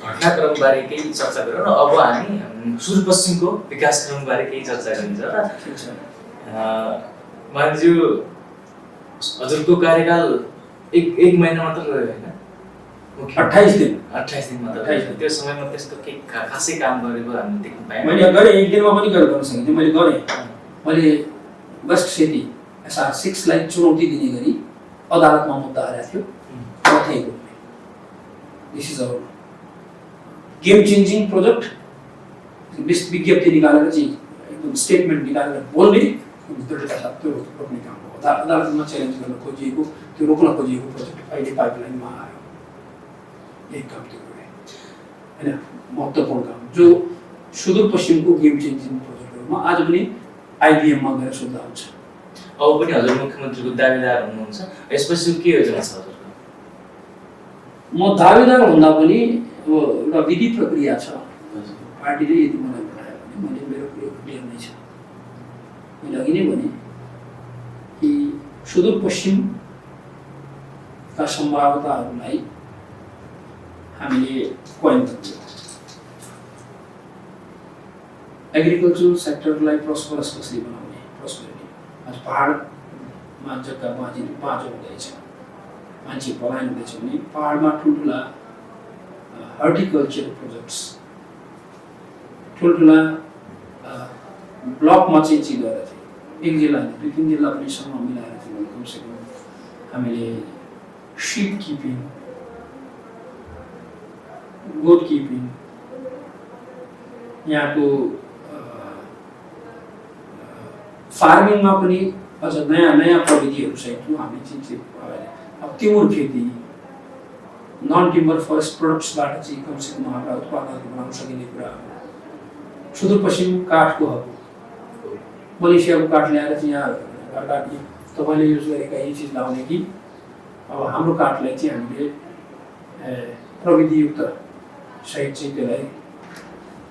Speaker 1: घटनाक्रमबारे केही चर्चा गरौँ र अब हामी सुदूरपश्चिमको विकासक्रमबारे केही चर्चा गरिन्छ। मानिज्यू हजुरको कार्यकाल एक महिना मात्र गयो होइन?
Speaker 2: 28 दिन
Speaker 1: 28 दिनमा त
Speaker 2: 28 दिन।
Speaker 1: त्यो समयमा त्यस्तो केही खासै काम गरेको हामीले देख्न पायौँ।
Speaker 2: मैले गरेँ, एक दिनमा पनि गर्न सकिनँ। मैले गरेँ। मैले वेस्ट सेती SR6 लाई चुनौती दिने गरी अदालतमा मुद्दा हालेको थियो। नथेको this is our game changing project. विज्ञप्ति निकालेर चाहिँ एकदम स्टेटमेन्ट निकालेर बोल्ने दृढता साथ त्यो रोक्ने काम हो। अदालतमा च्यालेन्ज गर्न खोजिएको, त्यो रोक्न खोजिएको प्रोजेक्ट अहिले पाइपलाइनमा आयो। यही काम त्यो गरेँ होइन, महत्त्वपूर्ण काम जो सुदूरपश्चिमको गेम चेन्जिङ प्रोजेक्टहरूमा आज पनि IBMमा गएर सोध्दा हुन्छ।
Speaker 1: अब पनि हजुर मुख्यमन्त्रीको दावेदार हुनुहुन्छ, यसपछि के योजना छ हजुरको?
Speaker 2: म दावेदार भन्दा पनि अब एउटा विधि प्रक्रिया छ। पार्टीले यदि मलाई बनायो भने मैले मेरो क्लियर नै छ। मैले अघि नै भने कि सुदूरपश्चिमका सम्भाव्यताहरूलाई हामीले कोइन गर्छौँ। एग्रिकल्चरल सेक्टरलाई प्रस्परस कसरी बनाउने, प्रस्पेरिटी। आज पहाडमा जग्गा बाँझो हुँदैछ, मान्छे पलायन हुँदैछ भने पहाडमा ठुल्ठुला हर्टिकल्चर प्रोजेक्ट्स, ठुल्ठुला ब्लकमा चाहिँ गरेर चाहिँ एक जिल्ला 2-3 जिल्ला पनि सँग मिलाएर चाहिँ कमसेकम हामीले सिप किपिङ, गोट किपिङ, यहाँको फार्मिङमा पनि अझ नयाँ प्रविधिहरूसहित हामीले चाहिँ अब तिमुर खेती, नन टिम्बर फरेस्ट प्रोडक्ट्सबाट चाहिँ कमसेकम हाम्रा उत्पादनहरू बनाउन सकिने कुरा हो। सुदूरपश्चिम काठको हब, मलेसियाको काठ ल्याएर चाहिँ यहाँ काट्ने, तपाईँले युज गरेका यही चिज लाउने कि अब हाम्रो काठलाई चाहिँ हामीले प्रविधियुक्त सहित चाहिँ त्यसलाई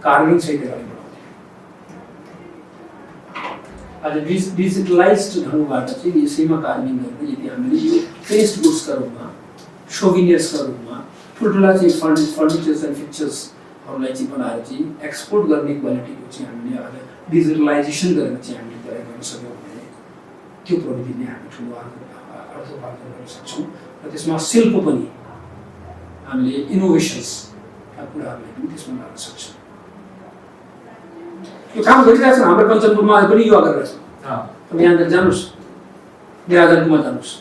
Speaker 2: कार्विङ सहित अगाडि बढाउने। आज डिजिटलाइज्ड ढङ्गबाट चाहिँ यसैमा कार्विङ गरेर यदि हामीले यो फिनिस्ड गुड्सका रूपमा, सोभिनियर्सका रूपमा ठुल्ठुला चाहिँ फर्निचर्स एन्ड फिक्चर्सहरूलाई चाहिँ बनाएर चाहिँ एक्सपोर्ट गर्ने क्वालिटीको चाहिँ हामीले आज डिजिटलाइजेसन गरेर चाहिँ हामीले तयार गर्न सक्यौँ भने त्यो प्रविधिले हामी ठुलो अर्थोपार्जन गर्न सक्छौँ। र त्यसमा शिल्प पनि हामीले इनोभेसन्सका कुराहरूलाई पनि त्यसमा लान सक्छौँ। यो काम गरिरहेछौँ। हाम्रो कञ्चनपुरमा पनि युवा गरिरहेछौँ। तपाईँ यहाँनिर जानुहोस्, निराजनपुरमा जानुहोस्,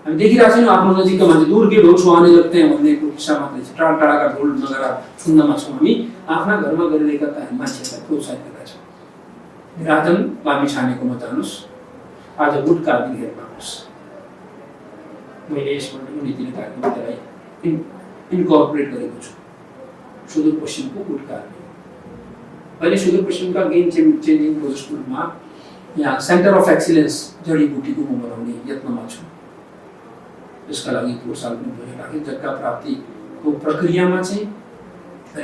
Speaker 2: हामी देखिरहेको छैनौँ। आफ्नो नजिकका मान्छे दूर के ढोल सुहाउने लगते हैं भन्नेको किस्सा मात्रै छ। टाढा टाढाका ढोल नगरा सुन्नमा छौँ। हामी आफ्ना घरमा गरिरहेका मान्छेहरूलाई प्रोत्साहित गरिरहेछौँ। निराजन लामी छानेकोमा जानुहोस्, आज वुड कार्विङ हेर्नुहोस्। मैले यसबाट नीतिले कार्यक्रमलाई इन्कर्पोरेट गरेको छु। सुदूरपश्चिमको वुड कार्विङ अहिले सुदूरपश्चिमका गेम चेन्जिङ प्रोजेक्टमा यहाँ सेन्टर अफ एक्सिलेन्स जडीबुटीको म बनाउने यत्नमा छु। यसका लागि पोहोर साल पनि बजेट राखेँ। जग्गा प्राप्तिको प्रक्रियामा चाहिँ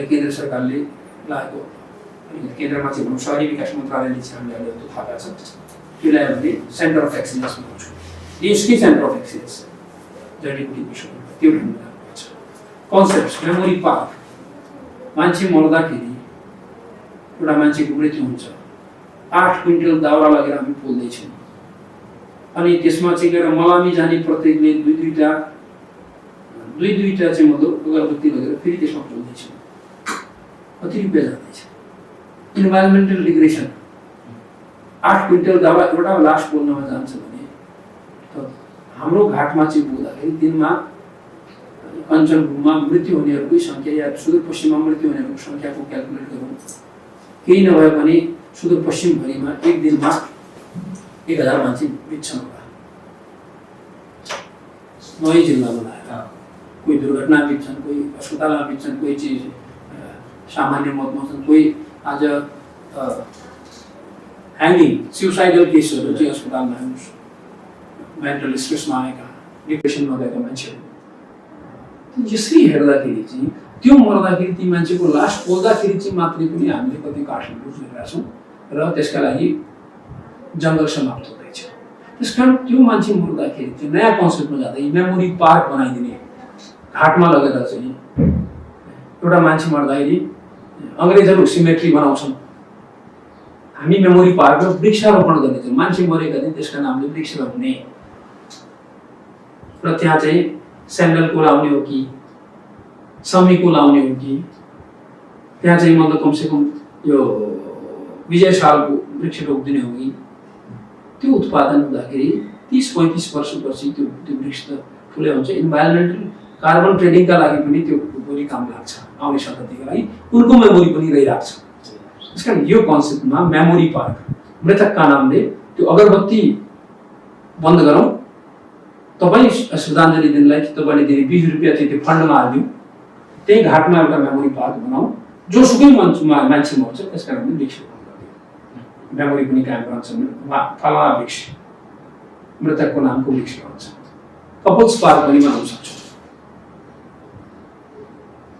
Speaker 2: केन्द्र सरकारले लागेको, केन्द्रमा चाहिँ भनौँ शहरी विकास मन्त्रालयले चाहिँ हामीले अहिले त्यो थाहा छ। त्यसलाई हामीले सेन्टर अफ एक्सिलेन्स बनाउँछु। देशकै सेन्टर अफ एक्सिलेन्स जडीबुटी विषयमा त्यो ढङ्गले छ। कन्सेप्ट मेमोरी पार्क, मान्छे मर्दाखेरि एउटा मान्छेको मृत्यु हुन्छ, 8 क्विन्टल दाउरा लगेर हामी पोल्दैछौँ। अनि त्यसमा चाहिँ गएर मलामी जाने प्रत्येकले दुई दुईटा चाहिँ मतलब अगरबत्ती लगेर फेरि त्यसमा पोल्दैछौँ। कति रुपियाँ जाँदैछ? इन्भाइरोमेन्टल डिग्रेसन। 8 क्विन्टल दाउरा एउटा लास पोल्नमा जान्छ भने हाम्रो घाटमा चाहिँ बोल्दाखेरि दिनमा कञ्चनपुरमा मृत्यु हुनेहरूको सङ्ख्या या सुदूरपश्चिममा मृत्यु हुनेहरूको सङ्ख्याको क्यालकुलेट गरौँ। केही नभए पनि सुदूरपश्चिमभरिमा एक दिनमा 1000 मान्छे बित्छन् होला। 9 जिल्लामा लाएर कोही दुर्घटना बित्छन्, कोही अस्पतालमा बित्छन्, कोही चाहिँ सामान्य मौतमा छन्, कोही आज ह्याङ्गिङ सुसाइडल केसहरू चाहिँ अस्पतालमा हेर्नुहोस्। मेन्टल स्ट्रेसमा आएका, डिप्रेसनमा गएका मान्छेहरू यसरी हेर्दाखेरि चाहिँ त्यो मर्दाखेरि ती मान्छेको लास पोल्दाखेरि चाहिँ मात्रै पनि हामीले कति काठहरू युज गरिरहेका छौँ र त्यसका लागि जङ्गल समाप्त हुँदैछ। त्यस कारण त्यो मान्छे मर्दाखेरि चाहिँ नयाँ कन्सेप्टमा जाँदै मेमोरी पार्क बनाइदिने, घाटमा लगेर चाहिँ एउटा मान्छे मर्दाखेरि अङ्ग्रेजहरू सिमेट्री बनाउँछन्, हामी मेमोरी पार्कमा वृक्षारोपण गर्नेछौँ। मान्छे मरेका दिन त्यसका नामले वृक्ष रोप्ने र त्यहाँ चाहिँ स्यान्डल कोलाउने हो कि समीको लाउने हो कि त्यहाँ चाहिँ मतलब कमसेकम यो विजय सालको वृक्ष रोपिदिने हो कि त्यो उत्पादन हुँदाखेरि 30-35 वर्षपछि त्यो वृक्ष त ठुलै हुन्छ। इन्भाइरोमेन्टल कार्बन ट्रेडिङका लागि पनि त्यो भोलि काम लाग्छ, आउने सन्ततिको लागि उनको मेमोरी पनि रहिरहेको छ। त्यसकारण यो कन्सेप्टमा मेमोरी पार्क, मृतकका नामले त्यो अगरबत्ती बन्द गरौँ, तपाईँ श्रद्धाञ्जली दिनलाई तपाईँले दिने 20 रुपियाँ चाहिँ त्यो फन्डमा हालिदिउँ, त्यही घाटमा एउटा मेमोरी पार्क बनाऊ, जोसुकै मान्छे मर्छ त्यस कारण पनि वृक्ष मेमोरी पनि कायम रहन्छ। फलाना वृक्ष मृतकको नामको वृक्ष रहन्छ। कपल्स पार्क पनि बनाउन सक्छौँ।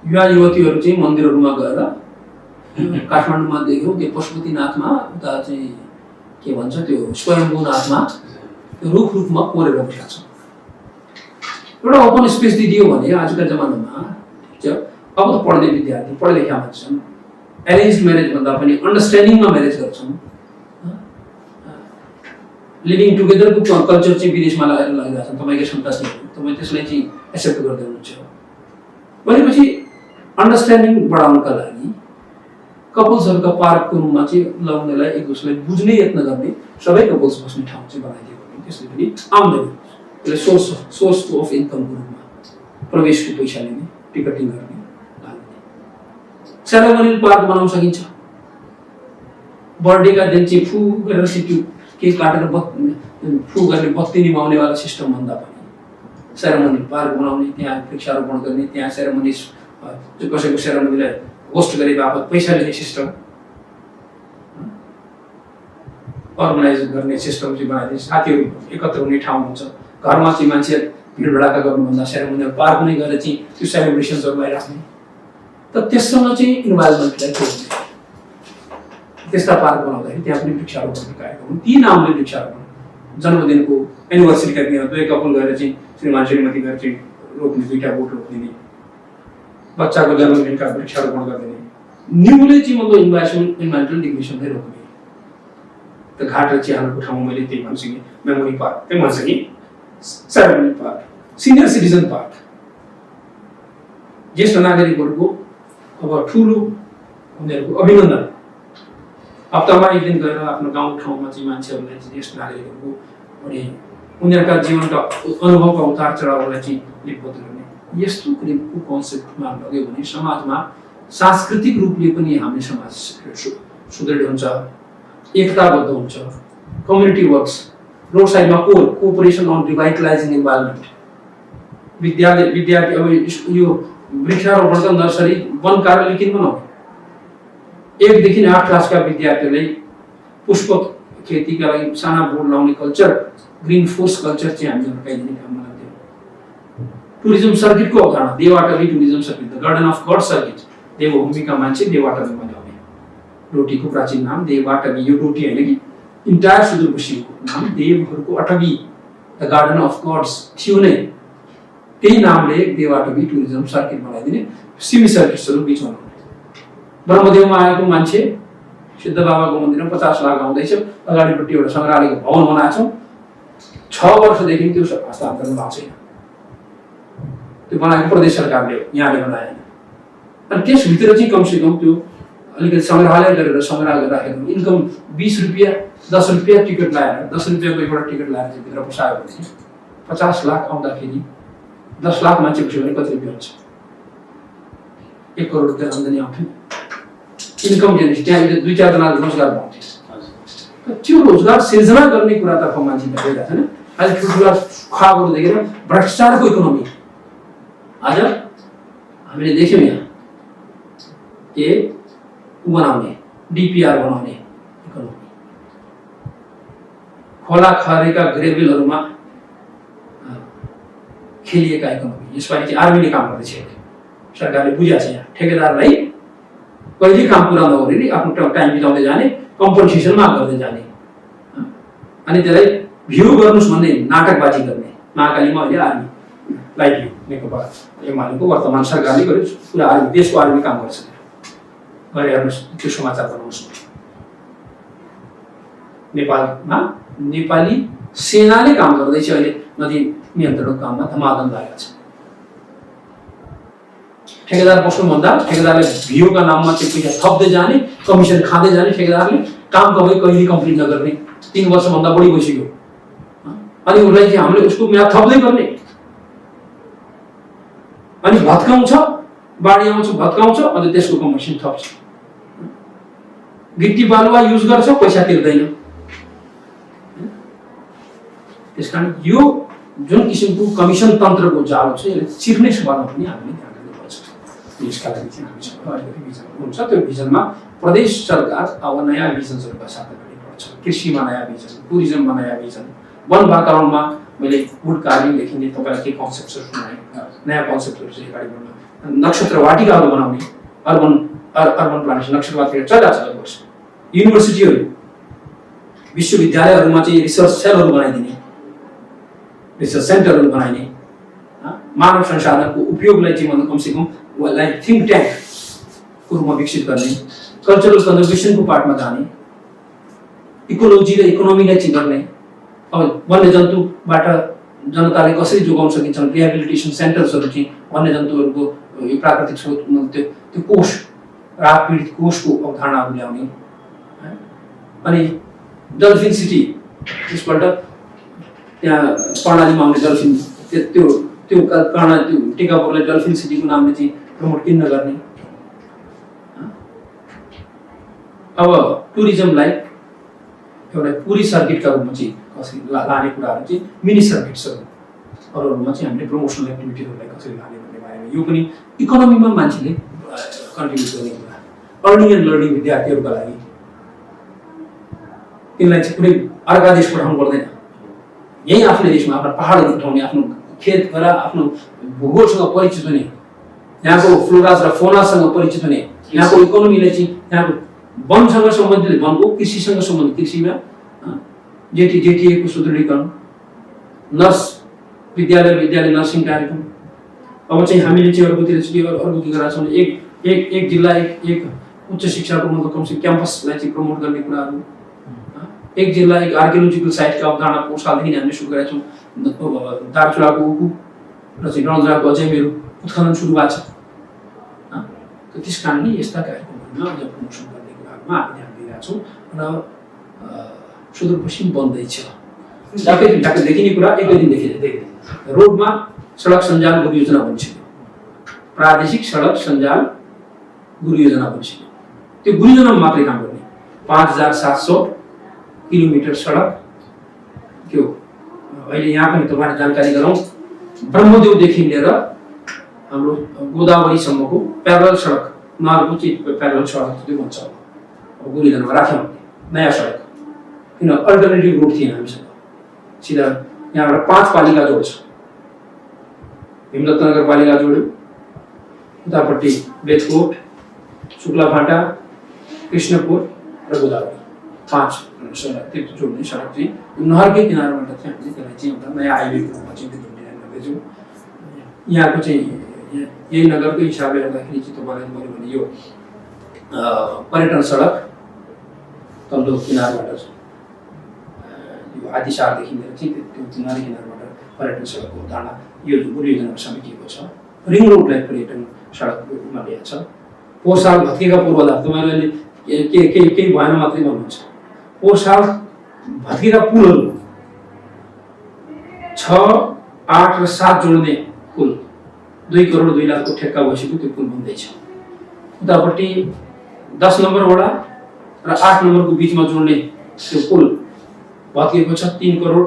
Speaker 2: युवा युवतीहरू चाहिँ मन्दिरहरूमा गएर काठमाडौँमा देख्यौँ त्यो पशुपतिनाथमा उता चाहिँ के भन्छ त्यो स्वयम्भूनाथमा त्यो रुखमा कोरेर बसेका छ। एउटा ओपन स्पेस दिदियो भने आजका जमानामा ठिक छ, अब त पढ्ने विद्यार्थी पढे लेखा मान्छन्, एरेन्ज म्यारेज भन्दा पनि अन्डरस्ट्यान्डिङमा म्यारेज गर्छन्, लिभिङ टुगेदरको कल्चर चाहिँ विदेशमा लगाइरहेको छ। तपाईँकै सन्तान तपाईँ त्यसलाई चाहिँ एक्सेप्ट गर्दै हुनुहुन्छ भनेपछि अन्डरस्ट्यान्डिङ बढाउनका लागि कपल्सहरूका पार्कको रूपमा चाहिँ लगाउनेलाई एक दोस्रोलाई बुझ्ने यत्न गर्ने सबै कपल्स बस्ने ठाउँ चाहिँ बनाइदियो भने त्यसले पनि आम्दानी, त्यसलाई सोर्स अफ इन्कमको रूपमा प्रवेशको पैसा लिने, टिकटिङ गर्ने लाग्ने। सेरेमोनियल पार्क बनाउन सकिन्छ। बर्थडेका दिन चाहिँ फु गरेर त्यो केक काटेर फु गर्ने बत्ती निभाउनेवाला सिस्टम भन्दा पनि सेरेमोनियल पार्क बनाउने, त्यहाँ वृक्षारोपण गर्ने, त्यहाँ सेरेमोनी कसैको सेरेमोनीलाई होस्ट गरे बापत पैसा लिने सिस्टम, अर्गनाइज गर्ने सिस्टम चाहिँ बनाइदिए साथीहरू एकत्र हुने ठाउँ हुन्छ। घरमा चाहिँ मान्छे भिडभडाका गर्नुभन्दा सेरेमोनियल पार्क नै गएर चाहिँ त्यो सेलिब्रेसन्सहरूलाई राख्ने, त त्यससँग चाहिँ इन्भाइरोमेन्टलाई जोड्ने। त्यस्ता पार्क बनाउँदाखेरि त्यहाँ पनि वृक्षारोपणको कार्यक्रम, ती नामले वृक्षारोपण, जन्मदिनको एनिभर्सरीका दिन 2 कपल गएर चाहिँ श्रीमान श्रीमती गएर चाहिँ रोप्ने, 2टा बोट रोप्ने, बच्चाको जन्मदिनका वृक्षारोपण गरिदिने, न्युले चाहिँ मतलब इन्भाइरोमेन्टल डिग्रेसनलाई रोक्ने। त घाट र चिहानको ठाउँमा मैले त्यही भन्न सकेँ, मेमोरी पार्क त्यही भन्न सकेँ, ceremonial park, senior citizen park, ज्येष्ठ नागरिकहरूको अब ठुलो उनीहरूको अभिनन्दन, हप्तामा एक दिन गएर आफ्नो गाउँ ठाउँमा चाहिँ मान्छेहरूलाई चाहिँ ज्येष्ठ नागरिकहरूको अनि उनीहरूका जीवनका अनुभवका उतार चढावलाई चाहिँ लिपिबद्ध गर्ने, यस्तो किसिमको कन्सेप्टमा लग्यो भने समाजमा सांस्कृतिक रूपले पनि हाम्रो समाज सुदृढ हुन्छ, एकताबद्ध हुन्छ। कम्युनिटी वर्क्स, रोड साइडमा कोअपरेसन अन रिभाइटलाइजिङ इन्भाइरोमेन्ट, विद्यार्थी अब यो वृक्षारोपण त नर्सरी वन कार्यालय किन बनाउने, 1 देखि 8 क्लासका विद्यार्थीहरूलाई पुष्प खेतीका लागि साना बोर्ड लाउने कल्चर, ग्रिन फोर्स कल्चर चाहिँ हामीले हुर्काइदिने काममा लाग्थ्यो। टुरिज्म सर्किटको अवधारणा, देवाटवी tourism circuit, the garden of God circuit, देवभूमिका मान्छे देवाटवी बनाउने, डोटीको प्राचीन नाम देवाटवी, यो डोटी होइन कि इन्टायर सुदूरपश्चिमको नाम देवहरूको Atavi, the garden of gods थियो नै, त्यही नामले देवाटवी टुरिज्म सर्किट बनाइदिने, सिमी सर्किट्सहरू बिचमा बनाउने। ब्रह्मदेवमा आएको मान्छे सिद्ध बाबाको मन्दिरमा 50 लाख आउँदैछ, अगाडिपट्टि एउटा सङ्ग्रहालयको भवन बनाएको छौँ, 6 वर्षदेखि त्यो हस्तान्तरण भएको छैन। त्यो बनाएको प्रदेश सरकारले हो, यहाँले बनाएन। अनि त्यसभित्र चाहिँ कमसेकम त्यो अलिकति सङ्ग्रहालय गरेर सङ्ग्रह गरेर राखेको इन्कम 20 रुपियाँ 10 रुपियाँ टिकट लगाएर 10 रुपियाँको एउटा टिकट लगाएर चाहिँ भित्र पसायो भने 50 लाख आउँदाखेरि 10 लाख मान्छे बस्यो भने कति रुपियाँ हुन्छ? 1 करोड रुपियाँ आम्दानी आउँथ्यो। इन्कम जेनेरेसन त्यहाँ 2-4 जनाले रोजगार पाउँथे। त्यो रोजगार सिर्जना गर्ने कुरातर्फ मान्छे गइरहेको छैन। अहिले ठुल्ठुला खुवाबहरू देखेर भ्रष्टाचारको इकोनोमी आज हामीले देख्यौँ। यहाँ के बनाउने, डिपिआर बनाउने इकोनोमी, खोला खरेका ग्रेभेलहरूमा खेलिएका इकोनोमी। यसपालि चाहिँ आर्मीले काम गर्दैछ, सरकारले बुझाएको छ। यहाँ ठेकेदारलाई कहिले काम पुरा नगरेर आफ्नो टाइम बिताउँदै जाने, कम्पनसेसन माग गर्दै जाने, अनि त्यसलाई भ्यू गर्नुहोस् भन्ने नाटकबाजी गर्ने। महाकालीमा अहिले आर्मी लाइट नेकपा एमालेको वर्तमान सरकारले गर्यो, पुरा आर्मी देशको आर्मी काम गर्छ। गएर हेर्नुहोस्, त्यो समाचार बनाउनुहोस्। नेपालमा नेपाली सेनाले काम गर्दैछ अहिले, नदी नियन्त्रणको काममा धमाधम लागेको छ। ठेकेदार बस्नुभन्दा ठेकेदारले भिओका नाममा त्यो पैसा थप्दै जाने, कमिसन खाँदै जाने, ठेकेदारले काम कहिले कम्प्लिट नगर्ने, 3 वर्षभन्दा बढी भइसक्यो। अनि उसलाई चाहिँ हामीले उसको म्याद थप्दै गर्ने, अनि भत्काउँछ, बाढी आउँछ भत्काउँछ, अनि त्यसको कमिसन थप्छ। गिट्टी बालुवा युज गर्छ, पैसा तिर्दैन। त्यसकारण यो जुन किसिमको कमिसन तन्त्रको जालो छ यसले चिर्ने सवालमा पनि हामीले ध्यान दिनुपर्छ। यसका लागि चाहिँ हामीसँग अलिकति भिजन हुन्छ। त्यो भिजनमा प्रदेश सरकार अब नयाँ भिजनहरूका साथ अगाडि बढ्छ। कृषिमा नयाँ भिजन, टुरिज्ममा नयाँ भिजन, वन वातावरणमा मैले वुड कार्भिङदेखि नै तपाईँलाई केही कन्सेप्टहरू सुनाएँ, नयाँ कन्सेप्टहरू चाहिँ अगाडि बढ्न, नक्षत्र वाटिकाहरू बनाउने, अर्बन प्लानेसन, नक्षत्र वाटिका चलिरहेको वर्ष, युनिभर्सिटीहरू विश्वविद्यालयहरूमा चाहिँ रिसर्च सेलहरू बनाइदिने, रिसर्च सेन्टरहरू बनाइने, मानव संसाधनको उपयोगलाई चाहिँ भन्दा कमसेकम लाइक थिङ्क ट्याङ्कको रूपमा विकसित गर्ने, कल्चरल कन्जर्भेसनको पार्टमा जाने, इकोलोजी र इकोनोमीलाई चाहिँ गर्ने, अब वन्यजन्तुबाट जनतालाई कसरी जोगाउन सकिन्छ, रिहेबिलिटेसन सेन्टर्सहरू चाहिँ वन्यजन्तुहरूको यो प्राकृतिक स्रोत त्यो कोष, राहत पीडित कोषको अवधारणाहरू ल्याउने, अनि डल्फिन सिटी त्यसबाट त्यहाँ कर्णालीमा आउने डल्फिन त्यो टिकापुरलाई डल्फिन सिटीको नामले चाहिँ प्रमोट किन गर्ने। अब टुरिज्मलाई एउटा पुरै सर्किटका रूपमा चाहिँ कसरी लाने कुराहरू चाहिँ मिनी सर्किट्सहरूमा चाहिँ हामीले प्रमोसनल एक्टिभिटीहरूलाई कसरी लाने भन्ने बारेमा, यो पनि इकोनोमीमा मान्छेले कन्ट्रिब्युट गर्ने कुरा। अर्निङ एन्ड लर्निङ विद्यार्थीहरूका लागि तिनलाई चाहिँ कुनै अर्का देश पठाउनु पर्दैन, यहीँ आफ्नो देशमा आफ्ना पहाडहरू उठाउने, आफ्नो खेत गएर आफ्नो भूगोलसँग परिचित हुने, यहाँको फ्लोरास र फोनासँग परिचित हुने, यहाँको इकोनोमीलाई चाहिँ यहाँको वनसँग सम्बन्धित, वनको कृषिसँग सम्बन्धित, कृषिमा जेटिएको सुदृढीकरण, नर्स विद्यालय नर्सिङ कार्यक्रम। अब चाहिँ हामीले चाहिँ अर्कोतिर चाहिँ अर्को के गरेका छौँ, एक जिल्ला एक उच्च शिक्षाको मतलब कमसेकम क्याम्पसलाई चाहिँ प्रमोट गर्ने कुराहरू, एक जिल्ला एक आर्कियोलोजिकल साइटका अवधारणा पोहोर सालदेखि हामीले सुरु गरेका छौँ। दार्चुलाको उखु र चाहिँ डन्जाको अझै मेरो उत्खनन सुरु भएको छ। त्यस कारणले यस्ता कार्यक्रमहरूमा अझ प्रमोसन गर्ने कुराहरूमा हामी ध्यान दिइरहेका छौँ र सुदूरपश्चिम बन्दैछ। ट्याक्कै देखिने कुरा एकै दिन देखिँदै रोडमा सडक सञ्जाल गुरु योजना बनिसक्यो, प्रादेशिक सडक सञ्जाल गुरु योजना बनिसक्यो। त्यो गुरु योजनामा मात्रै काम गर्ने 5700 किलोमिटर सडक। त्यो अहिले यहाँ पनि तपाईँलाई जानकारी गराउँ, ब्रह्मदेवदेखि लिएर हाम्रो गोदावरीसम्मको प्यारल सडक, नहरको चाहिँ प्यारल सडक त्यो भन्छ गुरु योजनामा राख्यौँ नयाँ सडक। किन अल्टरनेटिभ रोड थिएन हामीसँग, सिधा यहाँबाट 5 पालिका जोड्छ, हिमदत्त नगरपालिका जोड्यो, उतापट्टि बेतकोट, शुक्लाफाटा, कृष्णपुर र गोदावरी 5 सडक त्यो जोड्ने सडक चाहिँ नहरकै किनारबाट चाहिँ हामीले त्यसलाई चाहिँ एउटा नयाँ हाइवेको रूपमा चाहिँ डिजाइन गर्दैछौँ। यहाँको चाहिँ यही नगरको हिसाबले हेर्दाखेरि चाहिँ तपाईँलाई मैले भने यो पर्यटन सडक तल्लो किनारबाट यो आदिसारदेखि लिएर चाहिँ त्यो किनारी किनारबाट पर्यटन सडकको धारणा यो गुरु योजनामा समेटिएको छ। रिङ रोडलाई पर्यटन सडकको रूपमा ल्याएको छ। पोहोर साल भत्केका पूर्वाधार तपाईँले केही भएन मात्रै भन्नुहुन्छ, पोहोर साल भत्केका पुलहरू 6, 8 र 7 जोड्ने पुल 2 करोड 2 लाखको ठेक्का भइसक्यो, त्यो पुल बन्दैछ। उतापट्टि 10 नम्बर वडा र 8 नम्बरको बिचमा जोड्ने त्यो पुल भत्किएको छ, 3 करोड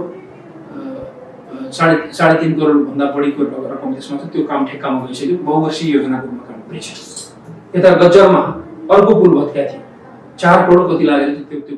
Speaker 2: 3.5 करोड भन्दा बढीको रकम त्यसमा छ। त्यो काम ठेक्कामा गइसक्यो, बहुवर्षीय योजनाको रूपमा काम हुँदैछ। यता गज्जरमा अर्को पुल भत्किएको थियो, 4 करोड कति लागेको थियो त्यो